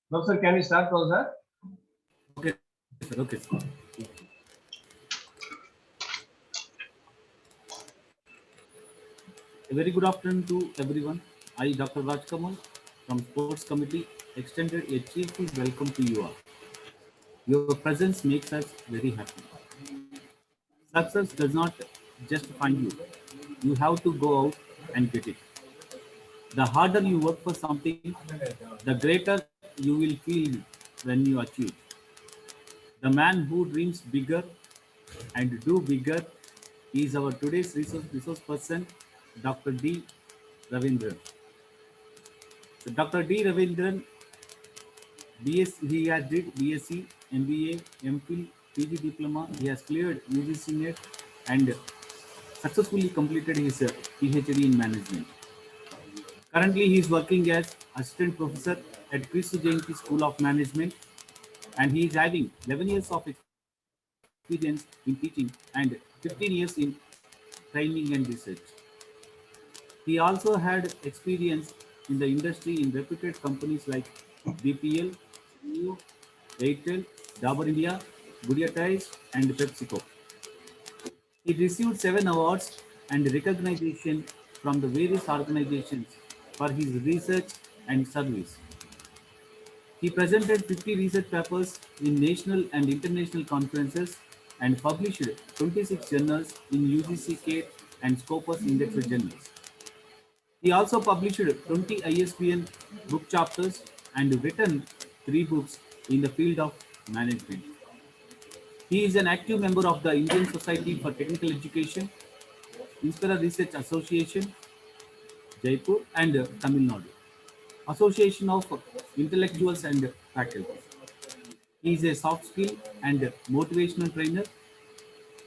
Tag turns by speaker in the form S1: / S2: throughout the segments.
S1: Professor, can we start, Professor?
S2: Okay, sir. Okay, sir. A very good afternoon to everyone. I, Dr. Rajkamal from Sports Committee, extended a cheerful welcome to you all. Your presence makes us very happy. Success does not just find you. You have to go out and get it. The harder you work for something, the greater you will feel when you achieve. The man who dreams bigger and do bigger is our today's resource person, Dr. D. Ravindran. So Dr. D. Ravindran, he has did BSc, MBA, MPhil, PG diploma. He has cleared UGC NET and successfully completed his PhD in management. Currently, he is working as assistant professor at Kristu Jayanti School of Management, and he is having 11 years of experience in teaching and 15 years in training and research. He also had experience in the industry in reputed companies like BPL, Jio, Airtel, Dabur India, Goodyear Tires, and PepsiCo. He received 7 awards and recognition from the various organizations for his research and service. He presented 50 research papers in national and international conferences and published 26 journals in UGC CATE and Scopus indexed journals. He also published 20 ISBN book chapters and written 3 books in the field of management. He is an active member of the Indian Society for Technical Education, Inspira Research Association, Jaipur and Tamil Nadu, Association of Intellectuals and Faculties. He is a soft skill and motivational trainer,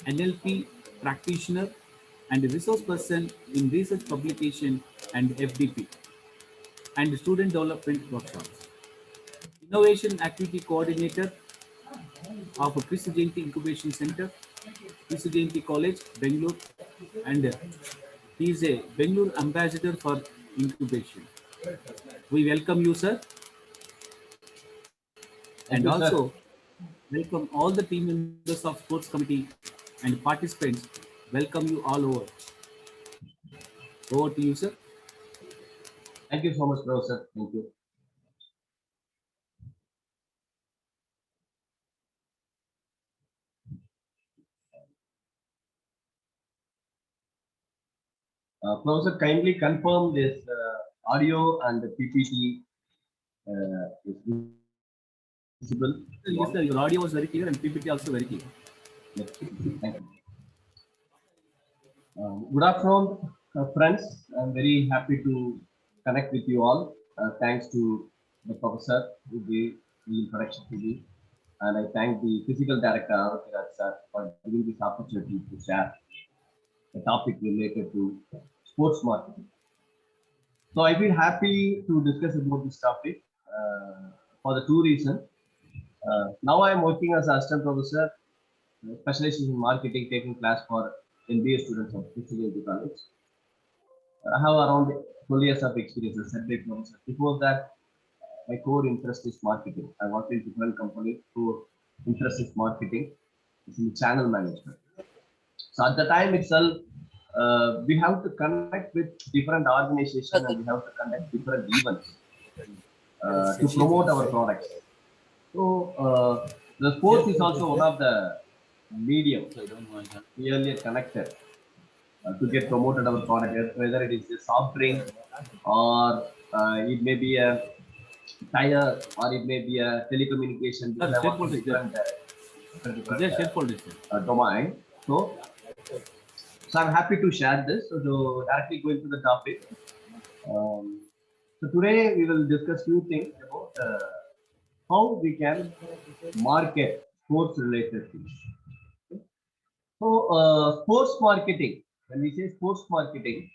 S2: NLP practitioner, and resource person in research publication and FDP and student development workshops. Innovation Activity Coordinator of Kristu Jayanti Incubation Center, Kristu Jayanti College, Bangalore, and he is a Bangalore ambassador for incubation. We welcome you, sir, and
S1: you,
S2: also
S1: sir.
S2: welcome all the team members of Sports Committee and participants. Welcome you all over. Over to you, sir.
S1: Thank you so much, Professor. Thank you. Professor, kindly confirm this audio and the PPT is visible.
S2: Yes, sir. Your audio was very clear and PPT also very clear.
S1: Yes, thank you. Good afternoon, friends. I'm very happy to connect with you all. Thanks to the professor who gave the introduction to me. And I thank the physical director, Arutiraj sir, for giving this opportunity to share a topic related to sports marketing. So I feel happy to discuss about this topic for the two reasons. Now I am working as assistant professor, specializing in marketing, taking class for MBA students of Kristu College. I have around 12 years of experience as a professor. Before that, my core interest is marketing. I worked in different companies. Core interest is marketing. It's in channel management. So at the time itself, we have to connect with different organizations and we have to conduct different events to promote our products. So the sports is also one of the medium we earlier connected to get promoted our product, whether it is a soft drink or it may be a tire or it may be a telecommunication domain. So I'm happy to share this. So directly going to the topic. So today we will discuss few things about how we can market sports related things. So sports marketing, when we say sports marketing,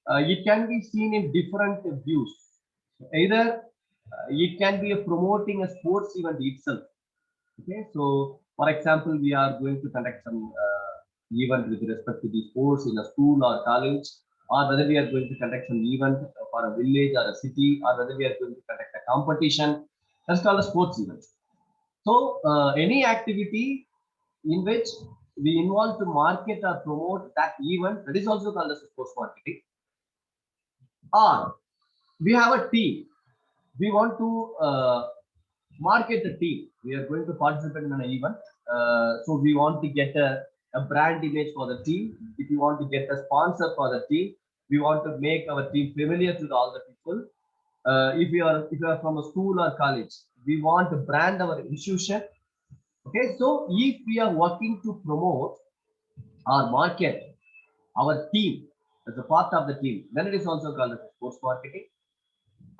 S1: it can be seen in different views. So either it can be a promoting a sports event itself. Okay, so for example, we are going to conduct some event with respect to the sports in a school or college. or whether we are going to conduct an event for a village or a city, or whether we are going to conduct a competition. That's called a sports event. So any activity in which we involve to market or promote that event, that is also called as sports marketing. Or we have a team. We want to market the team. We are going to participate in an event. So we want to get a brand image for the team. If you want to get a sponsor for the team, we want to make our team familiar to all the people. If you are from a school or college, we want to brand our institution. Okay, so if we are working to promote or market our team as a part of the team, then it is also called as sports marketing.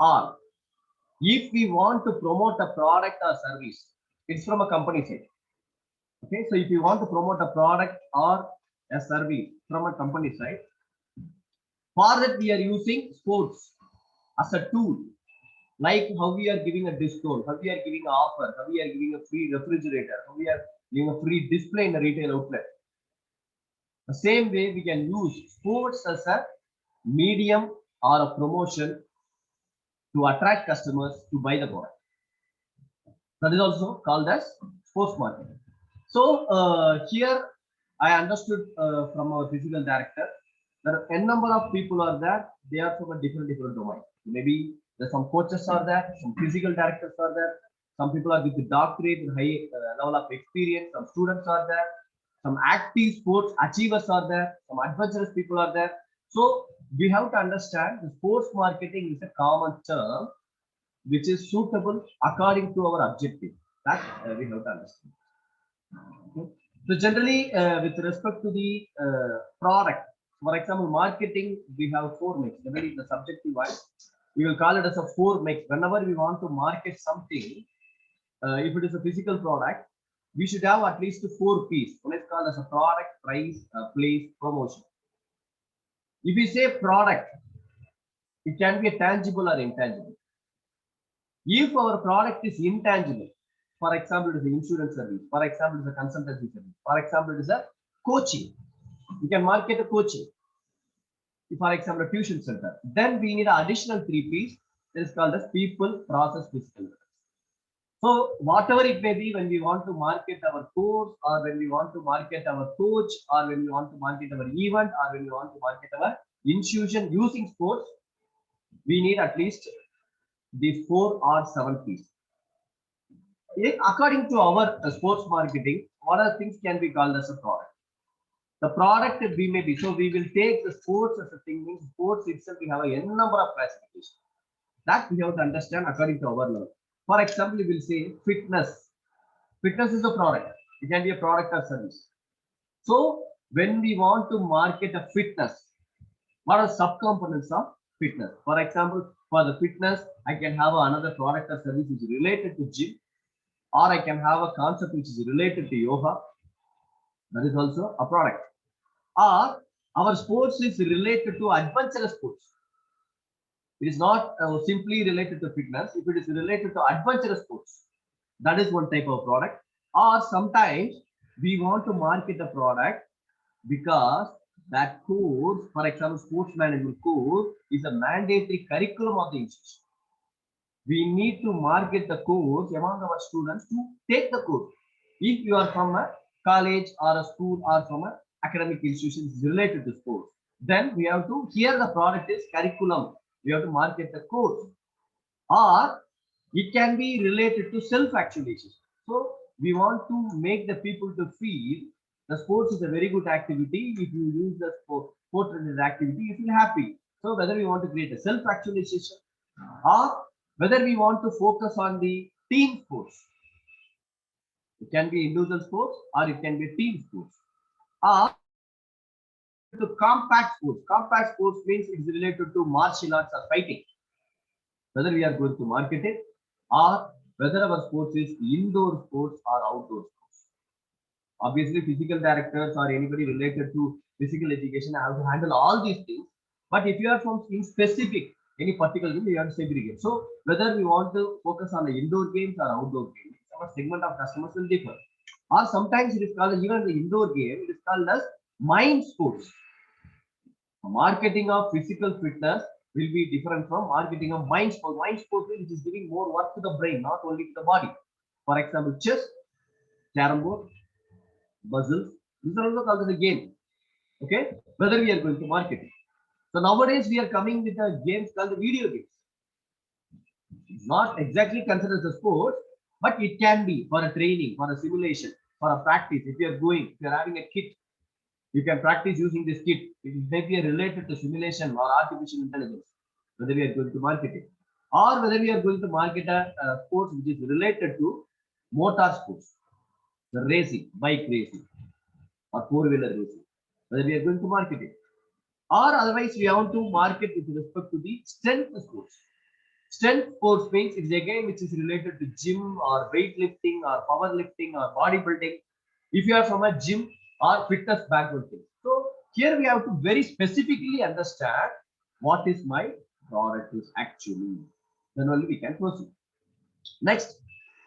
S1: Or if we want to promote a product or service, it's from a company side. Okay, so if you want to promote a product or a service from a company side, for that we are using sports as a tool, like how we are giving a discount, how we are giving an offer, how we are giving a free refrigerator, how we are giving a free display in a retail outlet. The same way we can use sports as a medium or a promotion to attract customers to buy the product. That is also called as sports marketing. So here I understood from our physical director that n number of people are there. They are from a different domain. Maybe there's some coaches are there, some physical directors are there, some people are with the doctorate and high level of experience, some students are there, some active sports achievers are there, some adventurous people are there. So we have to understand the sports marketing is a common term which is suitable according to our objective. That we have to understand. Okay. So generally, with respect to the product, for example, marketing, we have four mix. Generally, the subjective wise, we will call it as a four mix. Whenever we want to market something, if it is a physical product, we should have at least four P's. One is called as a product, price, place, promotion. If we say product, it can be a tangible or intangible. If our product is intangible, for example, it is an insurance service, for example, it is a consultancy service, for example, it is a coaching. You can market a coaching. If, for example, a tuition center, then we need an additional three P's. It is called as people, process, physical. So whatever it may be, when we want to market our course, or when we want to market our coach, or when we want to market our event, or when we want to market our institution using sports, we need at least the 4 or 7 P's. According to our sports marketing, what are things can be called as a product? The product we may be, so we will take the sports as a thing, means sports itself, we have a n number of classifications that we have to understand according to our level. For example, we will say fitness. Fitness is a product. It can be a product or service. So when we want to market a fitness, what are subcomponents of fitness? For example, for the fitness, I can have another product or service which is related to gym, or I can have a concept which is related to yoga. That is also a product. Or our sports is related to adventurous sports. It is not simply related to fitness. If it is related to adventurous sports, that is one type of product. Or sometimes we want to market a product because that course, for example, sports management course, is a mandatory curriculum of the institution. We need to market the course among our students to take the course. If you are from a college or a school or from an academic institution related to sports, then we have to, here the product is curriculum. We have to market the course. Or it can be related to self-actualization. So we want to make the people to feel the sports is a very good activity. If you use the sport-related activity, you feel happy. So whether we want to create a self-actualization or whether we want to focus on the team sports. It can be individual sports or it can be team sports. Or to compact sports. Compact sports means it's related to martial arts or fighting. Whether we are going to market it or whether our sports is indoor sports or outdoor sports. Obviously, physical directors or anybody related to physical education have to handle all these things. But if you are from in specific, any particular game, you have to segregate. So whether we want to focus on the indoor games or outdoor games, our segment of customers will differ. Or sometimes it is called, even the indoor game, it is called as mind sports. Marketing of physical fitness will be different from marketing of mind sport. Mind sport which is giving more work to the brain, not only to the body. For example, chess, carom board, puzzles. These are also called as a game. Okay, whether we are going to market it. So nowadays we are coming with a games called the video games. It's not exactly considered as a sport, but it can be for a training, for a simulation, for a practice. If you are going, if you are having a kit, you can practice using this kit. It may be related to simulation or artificial intelligence, whether we are going to market it, or whether we are going to market a sports which is related to motor sports, the racing, bike racing, or four-wheeler racing, whether we are going to market it. Or otherwise, we want to market with respect to the strength sports. Strength sports means it's again which is related to gym or weightlifting or powerlifting or bodybuilding. If you are from a gym or fitness background thing. So here we have to very specifically understand what is my product is actually. Then only we can proceed. Next.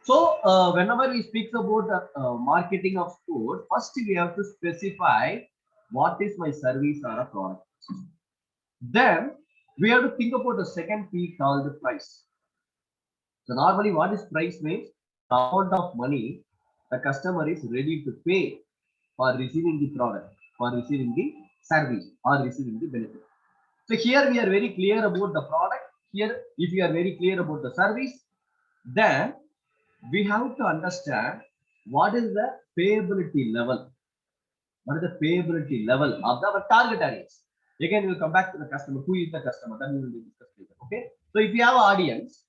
S1: So whenever we speak about marketing of sports, first we have to specify what is my service or a product. Then we have to think about the second P called the price. So normally what is price means? The amount of money the customer is ready to pay for receiving the product, for receiving the service or receiving the benefit. So here we are very clear about the product. Here if you are very clear about the service, then we have to understand what is the payability level. What is the payability level of our target audience? Again, we will come back to the customer. Who is the customer? Then we will discuss later. Okay. So if you have an audience,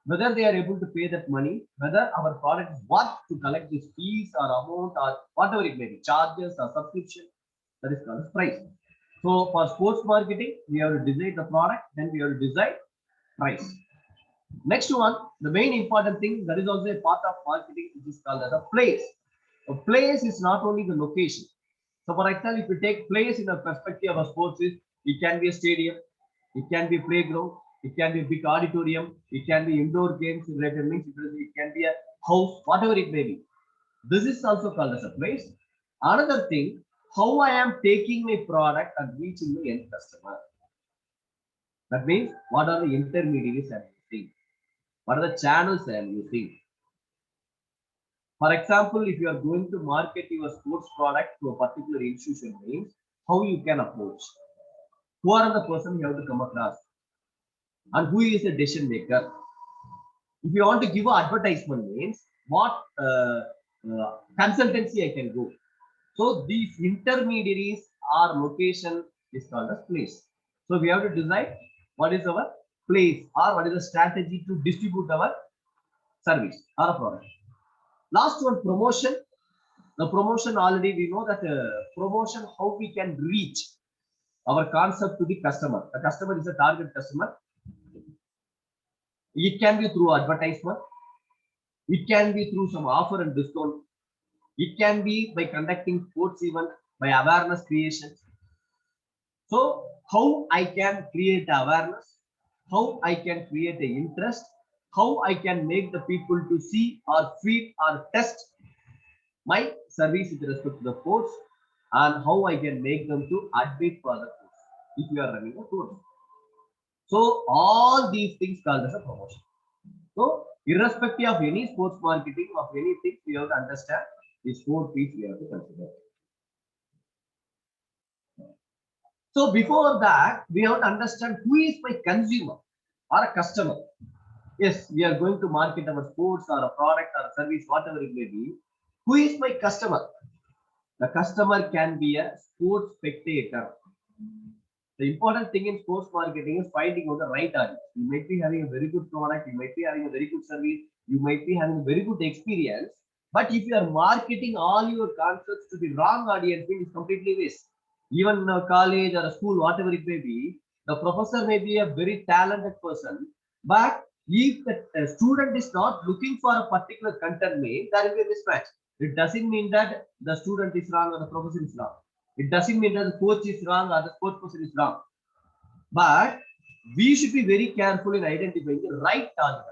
S1: whether they are able to pay that money, whether our product is worth to collect this fees or amount or whatever it may be, charges or subscription, that is called as price. So for sports marketing, we have to decide the product, then we have to decide price. Next one, the main important thing that is also a part of marketing, which is called as a place. A place is not only the location. So for example, if you take place in a perspective of a sports, it can be a stadium, it can be a playground, it can be a big auditorium, it can be indoor games related, means it can be a house, whatever it may be. This is also called as a place. Another thing, how I am taking my product and reaching the end customer. That means what are the intermediaries I am using? What are the channels I am using? For example, if you are going to market your sports product to a particular institution, means how you can approach. Who are the person you have to come across? And who is a decision maker? If you want to give an advertisement, means what consultancy I can go. So these intermediaries or location is called as place. So we have to decide what is our place or what is the strategy to distribute our service or a product. Last one, promotion. The promotion already we know that promotion, how we can reach our concept to the customer. The customer is a target customer. It can be through advertisement. It can be through some offer and discount. It can be by conducting sports event, by awareness creation. So how I can create awareness, how I can create an interest, how I can make the people to see or feel or test my service with respect to the course, and how I can make them to admit for the course if you are running a course. So all these things called as a promotion. So irrespective of any sports marketing of anything, we have to understand these 4 P's we have to consider. So before that, we have to understand who is my consumer or a customer. Yes, we are going to market our sports or a product or a service, whatever it may be. Who is my customer? The customer can be a sports spectator. The important thing in sports marketing is finding out the right audience. You might be having a very good product, you might be having a very good service, you might be having a very good experience. But if you are marketing all your concepts to the wrong audience, it's completely waste. Even in a college or a school, whatever it may be, the professor may be a very talented person, but if the student is not looking for a particular content, there will be a mismatch. It doesn't mean that the student is wrong or the professor is wrong. It doesn't mean that the coach is wrong or the sports person is wrong. But we should be very careful in identifying the right target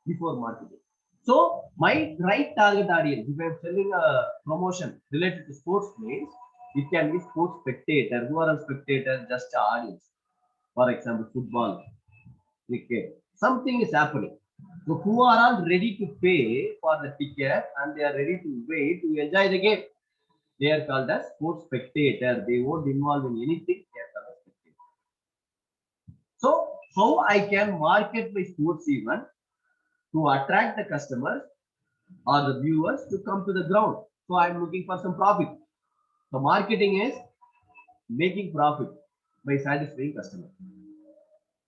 S1: before marketing. So my right target audience, if I'm selling a promotion related to sports, means It can be sports spectator. Who are a spectator? Just an audience. For example, football, cricket. Something is happening. So who are all ready to pay for the ticket and they are ready to wait to enjoy the game? They are called as sports spectator. They won't involve in anything. They are called as spectator. So how I can market my sports event to attract the customers or the viewers to come to the ground. So I'm looking for some profit. So marketing is making profit by satisfying customer.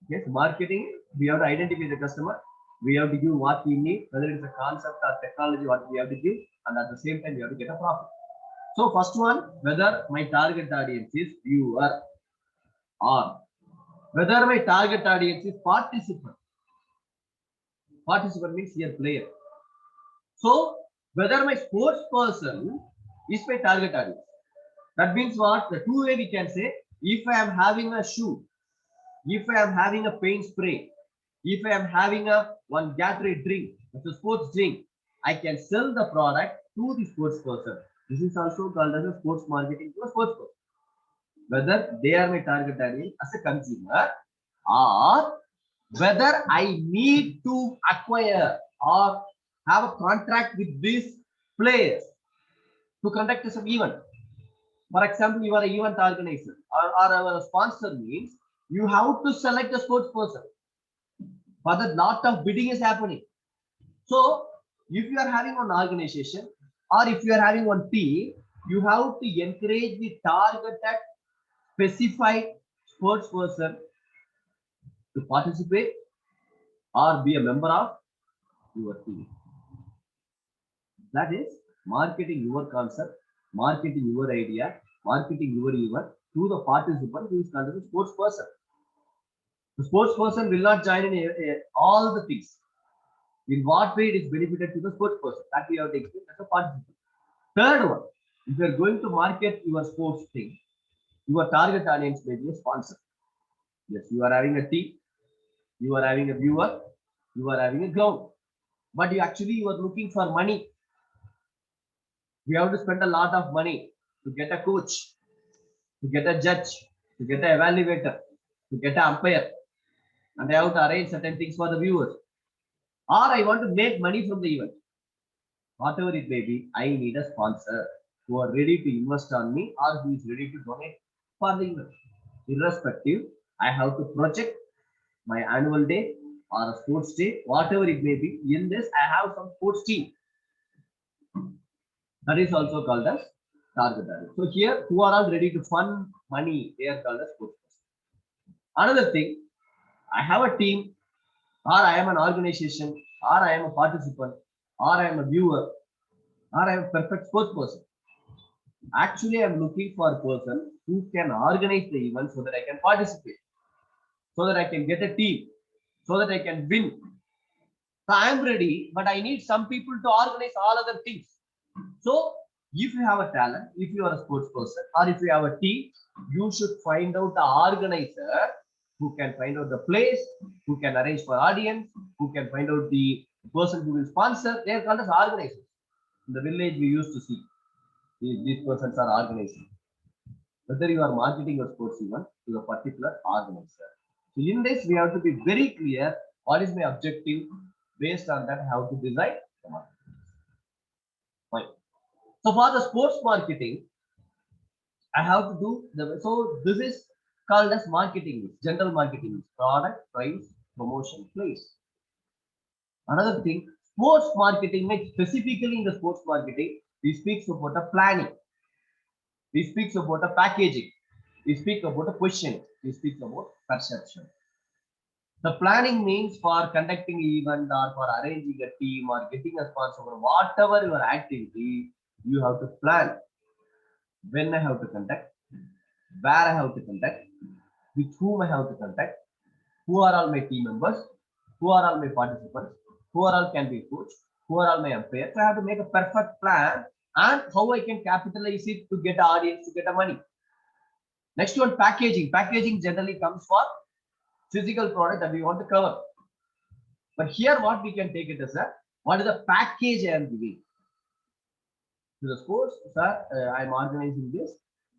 S1: Yes, marketing, we have to identify the customer. We have to give what we need, whether it's a concept or technology, what we have to give, and at the same time, we have to get a profit. So first one, whether my target audience is viewer or whether my target audience is participant. Participant means here player. So whether my sports person is my target audience. That means what? The two way we can say, if I am having a shoe, if I am having a paint spray, if I am having a one Gatorade drink, it's a sports drink, I can sell the product to the sports person. This is also called as a sports marketing to a sports person. Whether they are my target audience as a consumer or whether I need to acquire or have a contract with these players to conduct some event. For example, you are an event organizer or a sponsor means you have to select a sports person. But a lot of bidding is happening. So if you are having one organization or if you are having one team, you have to encourage the targeted specified sports person to participate or be a member of your team. That is marketing your concept, marketing your idea, marketing your event to the participant who is called as a sports person. The sports person will not join in all the things. In what way it is benefited to the sports person? That we have to explain as a participant. Third one, if you are going to market your sports thing, your target audience may be a sponsor. Yes, you are having a team, you are having a viewer, you are having a ground. But you are looking for money. We have to spend a lot of money to get a coach, to get a judge, to get an evaluator, to get an umpire, and I have to arrange certain things for the viewers. Or I want to make money from the event. Whatever it may be, I need a sponsor who are ready to invest on me or who is ready to donate for the event. Irrespective, I have to project my annual day or a sports day, whatever it may be. In this, I have some sports team. That is also called as target audience. So here, who are all ready to fund money, they are called as sports person. Another thing, I have a team, or I am an organization, or I am a participant, or I am a viewer, or I am a perfect sports person. Actually, I am looking for a person who can organize the event so that I can participate, so that I can get a team, so that I can win. So I am ready, but I need some people to organize all other things. So if you have a talent, if you are a sports person, or if you have a team, you should find out the organizer who can find out the place, who can arrange for audience, who can find out the person who will sponsor. They are called as organizers. In the village, we used to see these persons are organizing. Whether you are marketing your sports event to a particular organizer. So in this, we have to be very clear what is my objective. Based on that, how to design the marketing. Fine. So for the sports marketing, I have to do so this is called as marketing, general marketing, product, price, promotion, place. Another thing, sports marketing, specifically in the sports marketing, we speak about a planning, we speak about a packaging, we speak about a question, we speak about perception. The planning means for conducting an event or for arranging a team or getting a sponsor or whatever your activity, you have to plan when I have to conduct, where I have to conduct, with whom I have to conduct, who are all my team members, who are all my participants, who are all can be coached, who are all my umpires. So I have to make a perfect plan and how I can capitalize it to get an audience, to get a money. Next one, packaging. Packaging generally comes for physical product that we want to cover. But here what we can take it as a, what is the package I am giving? To the sports, sir, I am organizing this.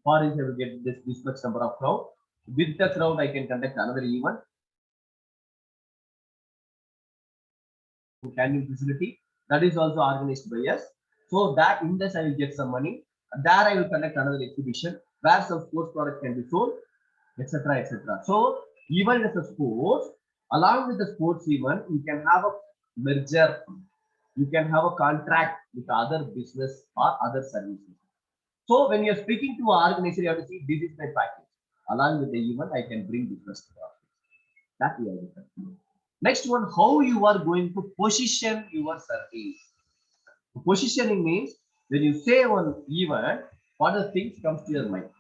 S1: For this, I will get this much number of crowd. With the crowd, I can conduct another event. Canning facility that is also organized by us. So that in this I will get some money. There I will conduct another exhibition where some sports product can be sold, etc., etc. So even as a sports, along with the sports event, you can have a merger, you can have a contract with other business or other services. So when you're speaking to an organizer, you have to see this is my package. Along with the event, I can bring business to the office. That we are different. Next one, how you are going to position your service. Positioning means when you say one event, what are the things comes to your mind?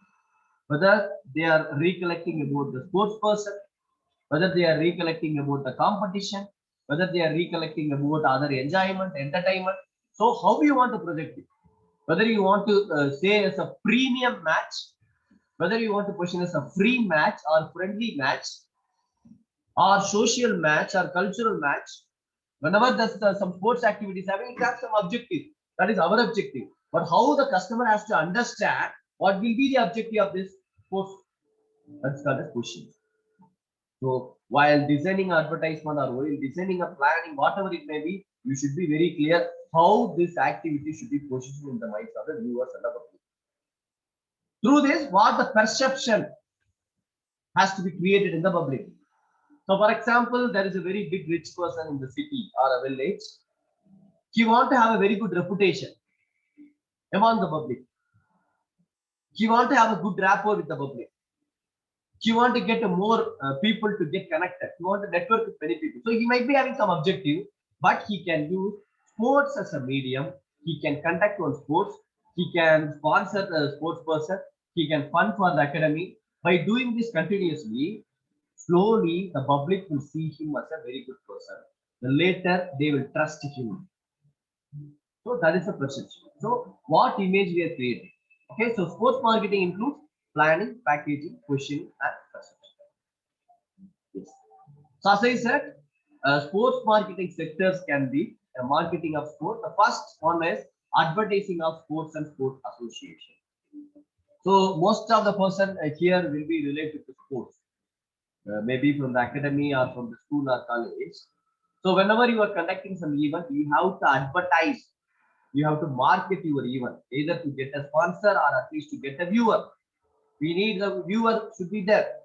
S1: Whether they are recollecting about the sports person, whether they are recollecting about the competition, whether they are recollecting about other enjoyment, entertainment. So how you want to project it? Whether you want to say as a premium match, whether you want to position as a free match or friendly match, or social match or cultural match, whenever some sports activities having, it has some objective. That is our objective. But how the customer has to understand what will be the objective of this sports, that's called as question. So while designing advertisement or while designing a planning, whatever it may be, you should be very clear how this activity should be positioned in the minds of the viewers and the public. Through this, what the perception has to be created in the public. So, for example, there is a very big rich person in the city or a village. He want to have a very good reputation among the public. He want to have a good rapport with the public. He want to get more people to get connected. He want to network with many people. So he might be having some objective, but he can use sports as a medium. He can conduct on sports. He can sponsor a sports person. He can fund for the academy. By doing this continuously, slowly the public will see him as a very good person. The later they will trust him. So that is the perception. So what image we are creating? Okay, so sports marketing includes planning, packaging, positioning, and perception. Yes. So as I said, sports marketing sectors can be a marketing of sports. The first one is advertising of sports and sports association. So most of the person here will be related to sports, maybe from the academy or from the school or college. So whenever you are conducting some event, you have to advertise, you have to market your event, either to get a sponsor or at least to get a viewer. We need the viewer should be there.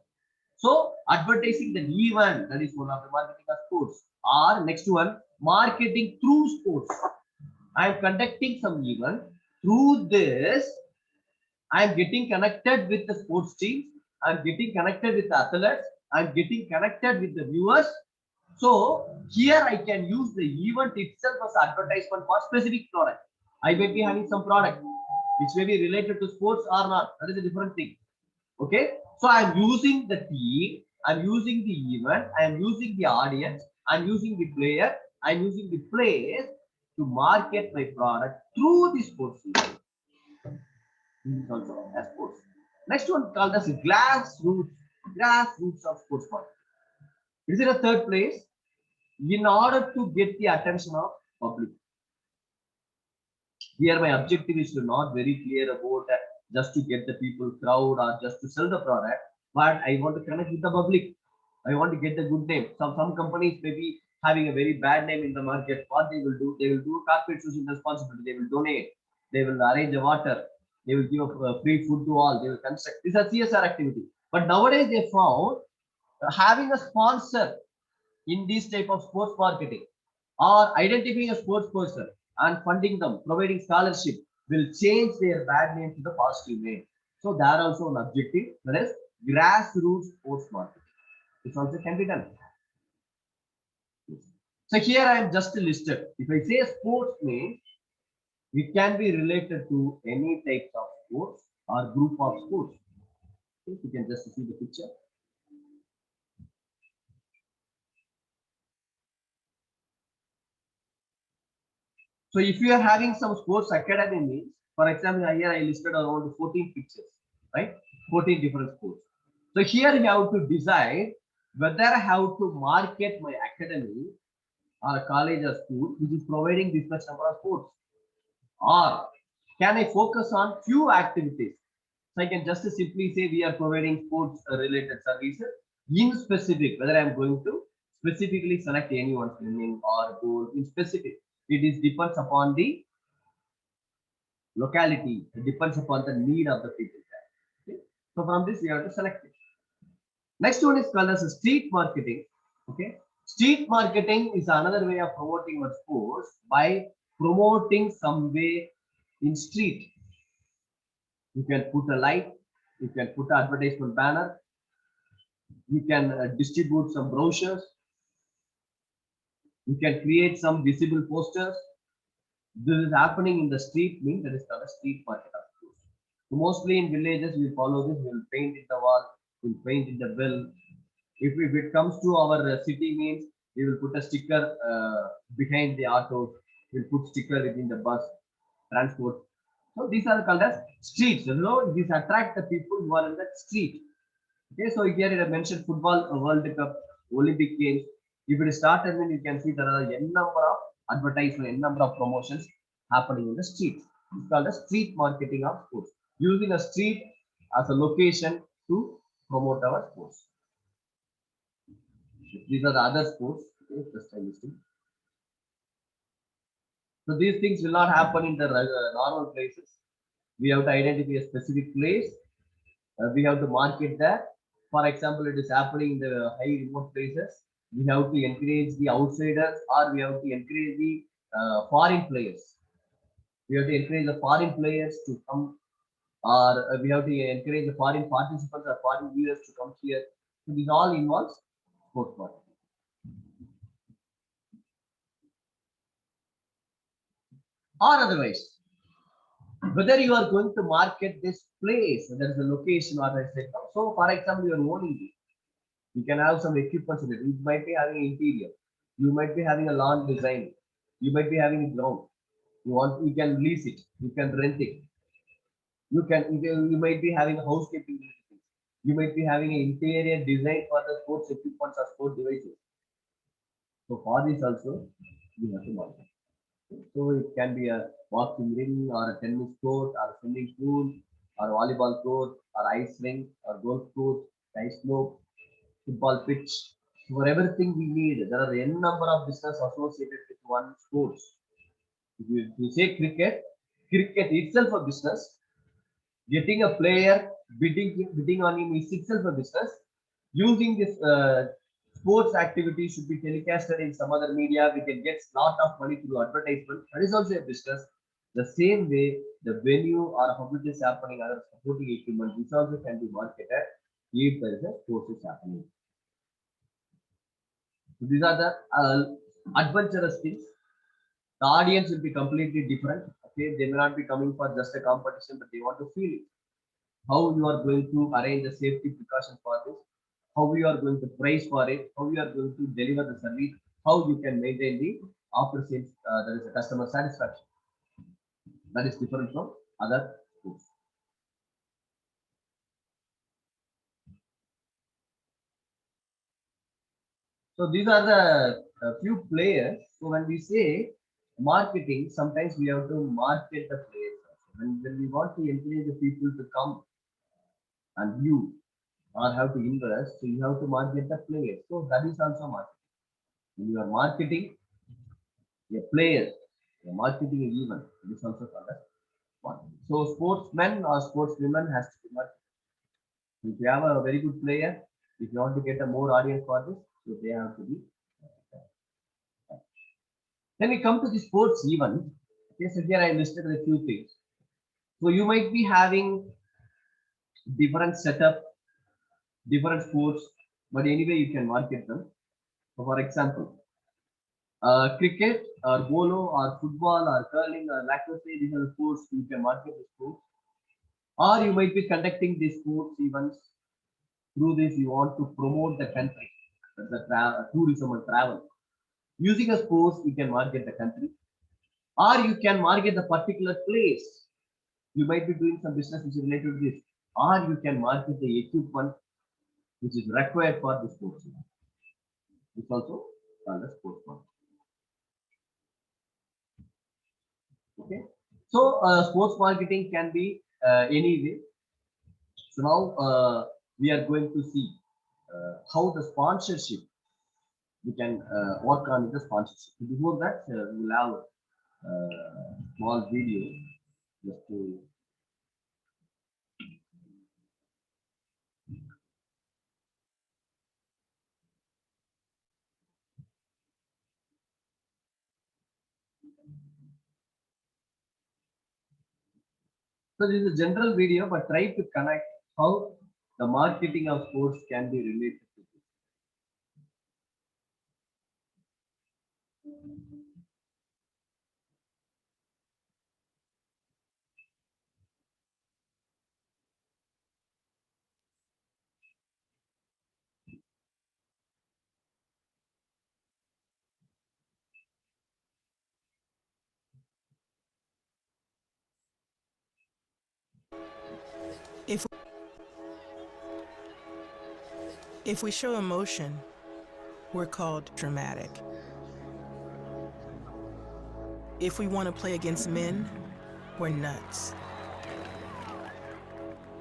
S1: So advertising the event, that is one of the marketing of sports. Or next one, marketing through sports. I am conducting some event. Through this, I am getting connected with the sports team. I am getting connected with the athletes. I am getting connected with the viewers. So here I can use the event itself as advertisement for specific product. I may be having some product which may be related to sports or not. That is a different thing. Okay. So I'm using the team. I'm using the event. I'm using the audience. I'm using the player. I'm using the place to market my product through the sports event. This is also as sports. Next one called as grassroots of sports marketing. Is it a third place? In order to get the attention of public. Here my objective is to not very clear about just to get the people crowd or just to sell the product, but I want to connect with the public. I want to get the good name. Some companies may be having a very bad name in the market. What they will do corporate social responsibility. They will donate. They will arrange a water. They will give free food to all. They will construct. This is a CSR activity. But nowadays they found having a sponsor in this type of sports marketing or identifying a sports person and funding them, providing scholarship will change their bad name to the positive name. So there also an objective, that is grassroots sports marketing. This also can be done. So here I am just listed. If I say sports means, it can be related to any types of sports or group of sports. Okay, you can just see the picture. So if you are having some sports academy means, for example, here I listed around 14 pictures, right? 14 different sports. So here you have to decide whether I have to market my academy or a college or school which is providing this much number of sports, or can I focus on few activities So I can just simply say we are providing sports related services in specific, whether I'm going to specifically select anyone's swimming or goal in specific. It is depends upon the locality, it depends upon the need of the people there. Okay? So from this, we have to select it. Next one is called as street marketing. Okay, street marketing is another way of promoting your sports by promoting some way in street. You can put a light, you can put an advertisement banner, you can distribute some brochures, you can create some visible posters. This is happening in the street, means that is called a street market of sports. So mostly in villages, we follow this. We will paint in the wall, we'll paint in the bill. If it comes to our city, means we will put a sticker behind the autos. We'll put sticker within the bus transport. So these are called as streets. You know, these attract the people who are in the street. Okay, so here it mentioned football World Cup, Olympic Games. If it started, then you can see there are n number of advertisement, n number of promotions happening in the streets. It's called a street marketing of sports. Using a street as a location to promote our sports. These are the other sports. Okay, just I listing. So these things will not happen in the normal places. We have to identify a specific place. We have to market that. For example, it is happening in the high remote places. We have to encourage the outsiders, or we have to encourage the foreign players. We have to encourage the foreign players to come, or we have to encourage the foreign participants or foreign viewers to come here. So this all involves sports marketing. Or otherwise, whether you are going to market this place, there is a location or a sector. So, for example, you are owning it. You can have some equipment in it. You might be having interior. You might be having a lawn design. You might be having a ground. You can lease it. You can rent it. You might be having a housekeeping. You might be having an interior design for the sports equipment or sports devices. So for this also, you have to market. So it can be a boxing ring or a tennis court or a swimming pool or volleyball court or ice rink or golf course, ice slope, football pitch. For everything we need, there are n number of business associated with one sports. If you say cricket, cricket itself a business. Getting a player, bidding on him is itself a business. Using this sports activity should be telecasted in some other media. We can get lot of money through advertisement. That is also a business. The same way, the venue or how it is happening, other supporting equipment, this also can be marketed if there is a sports is happening. So these are the adventurous things. The audience will be completely different. Okay, they may not be coming for just a competition, but they want to feel it. How you are going to arrange the safety precautions for this, how you are going to price for it, how you are going to deliver the service, how you can maintain the after sales, there is a customer satisfaction. That is different from other schools. So these are the few players. So when we say marketing, sometimes we have to market the players. When we want to encourage the people to come and view or have to invest, so you have to market the players. So that is also marketing. When you are marketing a player, a marketing an event, it is also called as marketing. So sportsmen or sportswomen has to be marketed. If you have a very good player, if you want to get a more audience for this, so they have to be. Then we come to the sports event. Okay, so here I listed a few things. So you might be having different setup, different sports, but anyway you can market them. So for example, cricket or polo or football or curling or lacrosse, these are the sports you can market the sports. Or you might be conducting these sports events. Through this, you want to promote the country, the tourism and travel. Using a sports, you can market the country, or you can market the particular place. You might be doing some business which is related to this, or you can market the equipment which is required for the sports event. It's also called a sports market. Okay, so sports marketing can be any way. So now we are going to see how the sponsorship we can work on the sponsorship. Before that, we'll have small video just to. So this is a general video, but try to connect how the marketing of sports can be related to this.
S3: If if we show emotion, we're called dramatic. If we want to play against men, we're nuts.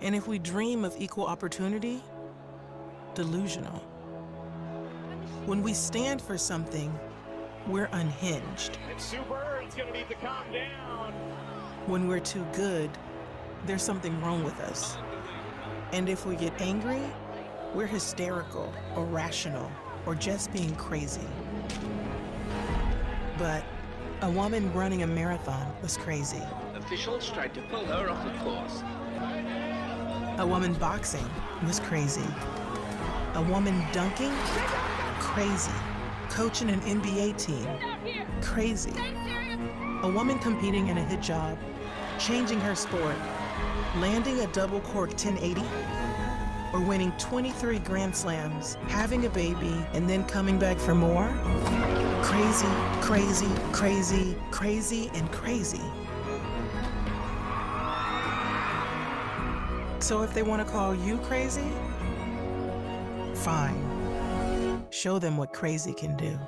S3: And if we dream of equal opportunity, delusional. When we stand for something, we're unhinged.
S4: And Sue Bird's gonna need to calm down.
S3: When we're too good, there's something wrong with us. And if we get angry, we're hysterical or rational or just being crazy. But a woman running a marathon was crazy.
S5: Officials tried to pull her off the course.
S3: A woman boxing was crazy. A woman dunking? Crazy. Coaching an NBA team? Crazy. A woman competing in a hijab, changing her sport, landing a double cork 1080, or winning 23 Grand Slams, having a baby, and then coming back for more? Crazy, crazy, crazy, crazy, and crazy. So if they want to call you crazy, fine. Show them what crazy can do.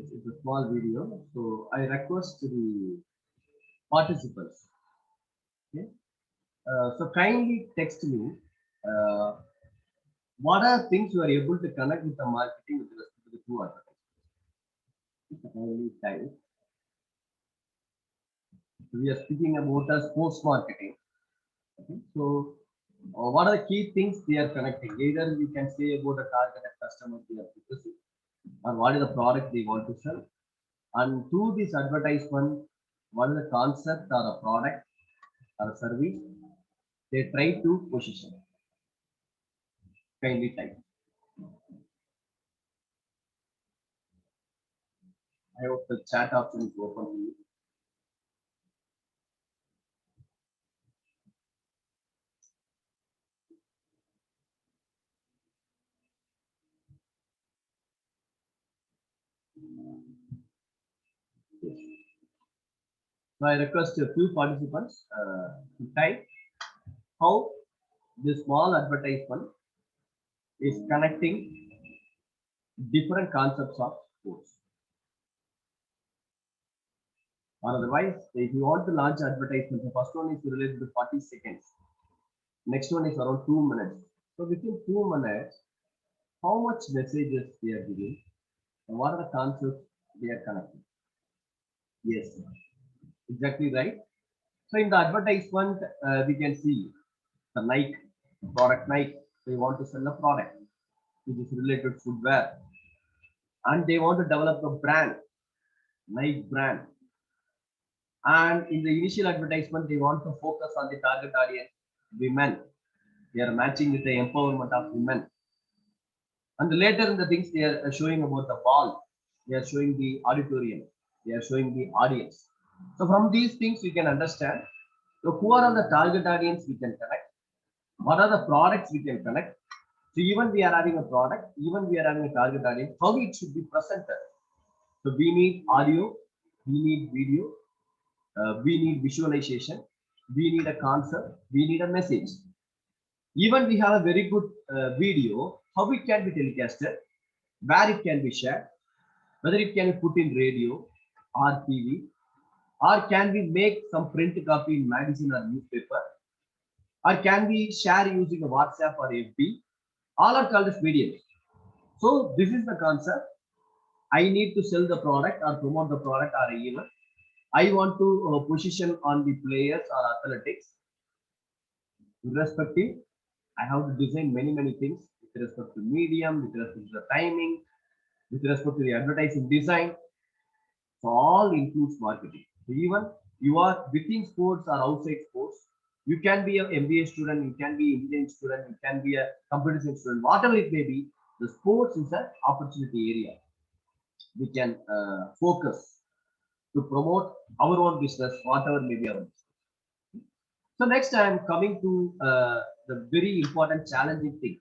S1: It's a small video. So I request the participants. Okay. So kindly text me. Uh, what are things you are able to connect with the marketing with respect to the two advertising? Kindly type. We are speaking about a sports marketing. Okay. So, what are the key things they are connecting? Either we can say about the targeted customer they are focusing, or what is the product they want to sell, and through this advertisement, what is the concept or a product or a service they try to position. Kindly type. I hope the chat option is open to you. So I request a few participants to type how this small advertisement is connecting different concepts of sports. Or otherwise, if you want to launch advertisement, the first one is related to 40 seconds. Next one is around 2 minutes. So within 2 minutes, how much messages they are giving and what are the concepts they are connecting. Yes, exactly right. So in the advertisement, we can see the Nike product Nike. They want to sell a product which is related to footwear, and they want to develop a brand, Nike brand. And in the initial advertisement, they want to focus on the target audience, women. They are matching with the empowerment of women. And later in the things they are showing about the ball, they are showing the auditorium, they are showing the audience. So from these things we can understand. So who are the target audience we can connect? What are the products we can connect? So even we are having a product, even we are having a target audience, how it should be presented. So we need audio, we need video, we need visualization, we need a concept, we need a message. Even we have a very good video, how it can be telecasted, where it can be shared, whether it can be put in radio or TV, or can we make some print copy in magazine or newspaper, or can we share using a WhatsApp or FB, all are called as videos. So this is the concept. I need to sell the product or promote the product or even I want to position on the players or athletics. Irrespective, I have to design many things with respect to medium, with respect to the timing, with respect to the advertising design. So all includes marketing. So even you are within sports or outside sports, you can be an MBA student, you can be engineering student, you can be a computer science student, whatever it may be. The sports is an opportunity area. We can focus to promote our own business, whatever may be our business. So next I am coming to the very important challenging thing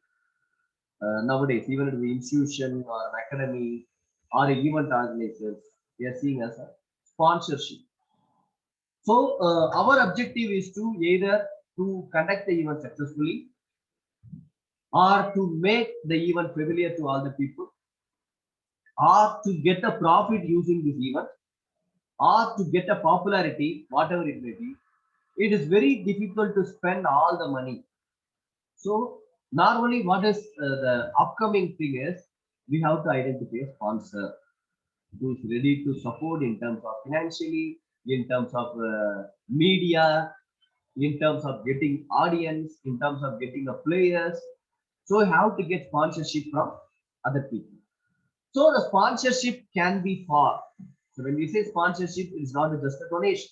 S1: nowadays, even in the institution or an academy or event organizers, we are seeing as a sponsorship. So our objective is to either to conduct the event successfully or to make the event familiar to all the people or to get a profit using this event or to get a popularity, whatever it may be. It is very difficult to spend all the money. So normally what is the upcoming thing is we have to identify a sponsor who is ready to support in terms of financially, in terms of media, in terms of getting audience, in terms of getting the players. So you have to get sponsorship from other people. So the sponsorship can be for. So when we say sponsorship, it's not just a donation.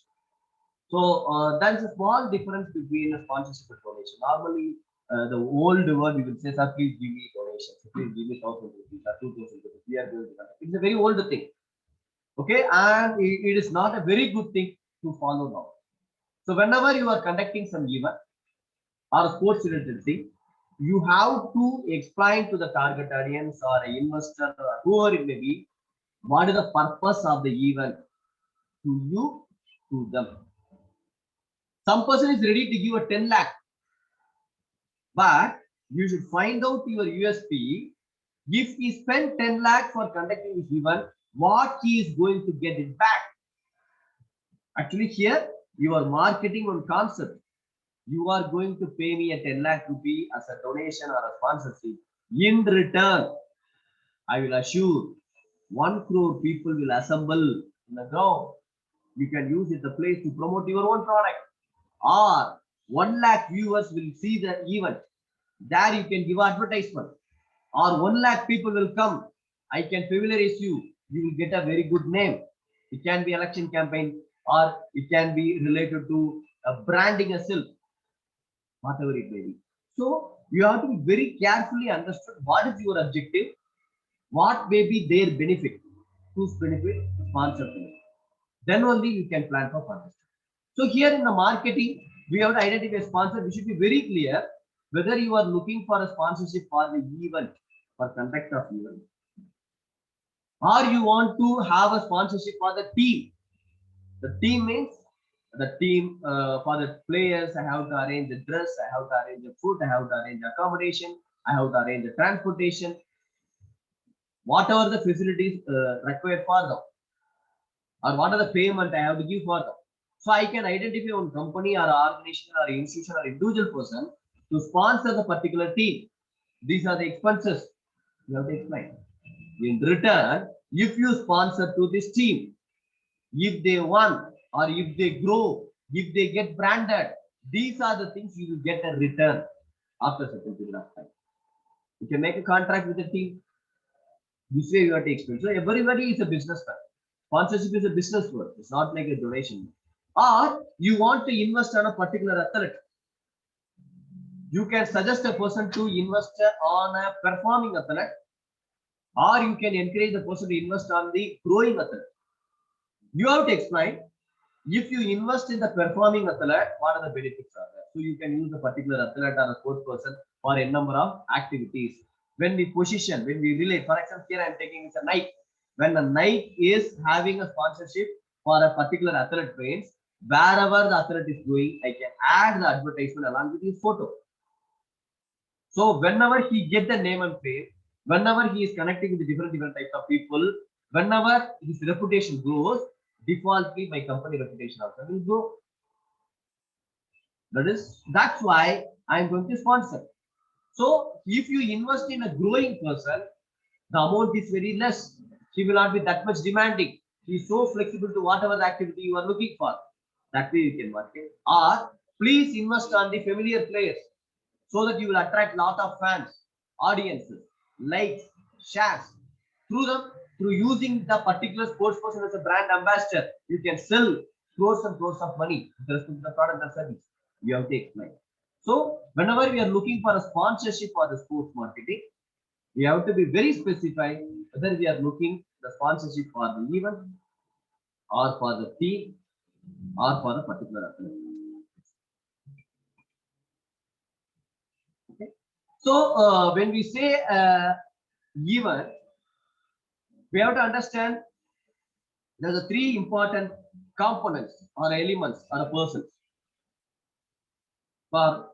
S1: So there's a small difference between a sponsorship and donation. Normally, the old word we will say, sir, please give me donation. So please give me 1,000 rupees or 2,000 rupees. We are going to connect. It's a very old thing. Okay, and it is not a very good thing to follow now. So whenever you are conducting some event or a sports related thing, you have to explain to the target audience or an investor or whoever it may be, what is the purpose of the event to you, to them. Some person is ready to give a 10 lakh, but you should find out your USP. If he spent 10 lakh for conducting this event, what he is going to get it back. Actually, here you are marketing on concept. You are going to pay me a 10 lakh rupee as a donation or a sponsorship. In return, I will assure 1 crore people will assemble in the ground. You can use it the place to promote your own product. Or 1 lakh viewers will see the event. There you can give advertisement. Or 1 lakh people will come. I can familiarize you. You will get a very good name. It can be election campaign or it can be related to branding a silk, whatever it may be. So you have to be very carefully understood what is your objective, what may be their benefit, whose benefit, sponsor benefit. Then only you can plan for sponsorship. So here in the marketing, we have to identify a sponsor. We should be very clear whether you are looking for a sponsorship for the event, for conduct of event, or you want to have a sponsorship for the team. The team means the team for the players. I have to arrange the dress, I have to arrange the food, I have to arrange the accommodation, I have to arrange the transportation, whatever the facilities required for them, or what are the payment I have to give for them. So I can identify one company or organization or institution or individual person to sponsor the particular team. These are the expenses you have to explain. In return, if you sponsor to this team, if they won or if they grow, if they get branded, these are the things you will get a return after a certain period of time. You can make a contract with the team. This way you have to explain. So everybody is a businessman. Sponsorship is a business word. It's not like a donation. Or you want to invest on a particular athlete. You can suggest a person to invest on a performing athlete, or you can encourage the person to invest on the growing athlete. You have to explain, if you invest in the performing athlete, what are the benefits are there? So you can use the particular athlete or a sports person for a number of activities. When we position, when we relate, for example, here I am taking it's a Nike. When a Nike is having a sponsorship for a particular athlete trains, wherever the athlete is going, I can add the advertisement along with his photo. So whenever he get the name and fame, whenever he is connecting with the different types of people, whenever his reputation grows, defaultly my company reputation also will grow. That's why I am going to sponsor. So if you invest in a growing person, the amount is very less. He will not be that much demanding. He is so flexible to whatever the activity you are looking for. That way you can market. Or please invest on the familiar players so that you will attract lot of fans, audiences, likes, shares. Through using the particular sports person as a brand ambassador, you can sell crores and crores of money with respect to the product or service. You have to explain. So whenever we are looking for a sponsorship for the sports marketing, we have to be very specific whether we are looking the sponsorship for the event or for the team or for the particular athlete. Okay. So when we say event, we have to understand there are 3 important components or elements or persons for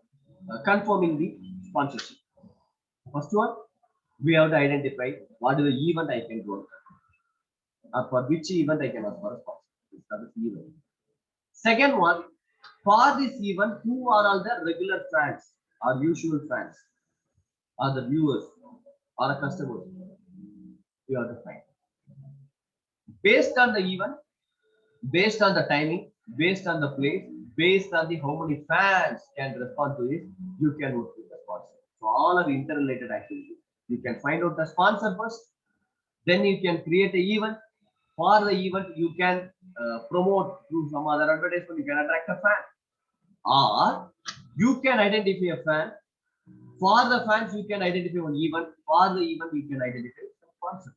S1: confirming the sponsorship. First one, we have to identify what is the event I can go or for which event I can ask for a sponsor. That is the event. Second one, for this event, who are all the regular fans or usual fans or the viewers or the customers? You have to find. Based on the event, based on the timing, based on the place, based on the how many fans can respond to it, you can work with the sponsor. So all are interrelated activities. You can find out the sponsor first, then you can create an event. For the event, you can promote through some other advertisement, you can attract a fan. Or you can identify a fan. For the fans, you can identify one event. For the event, you can identify a sponsor.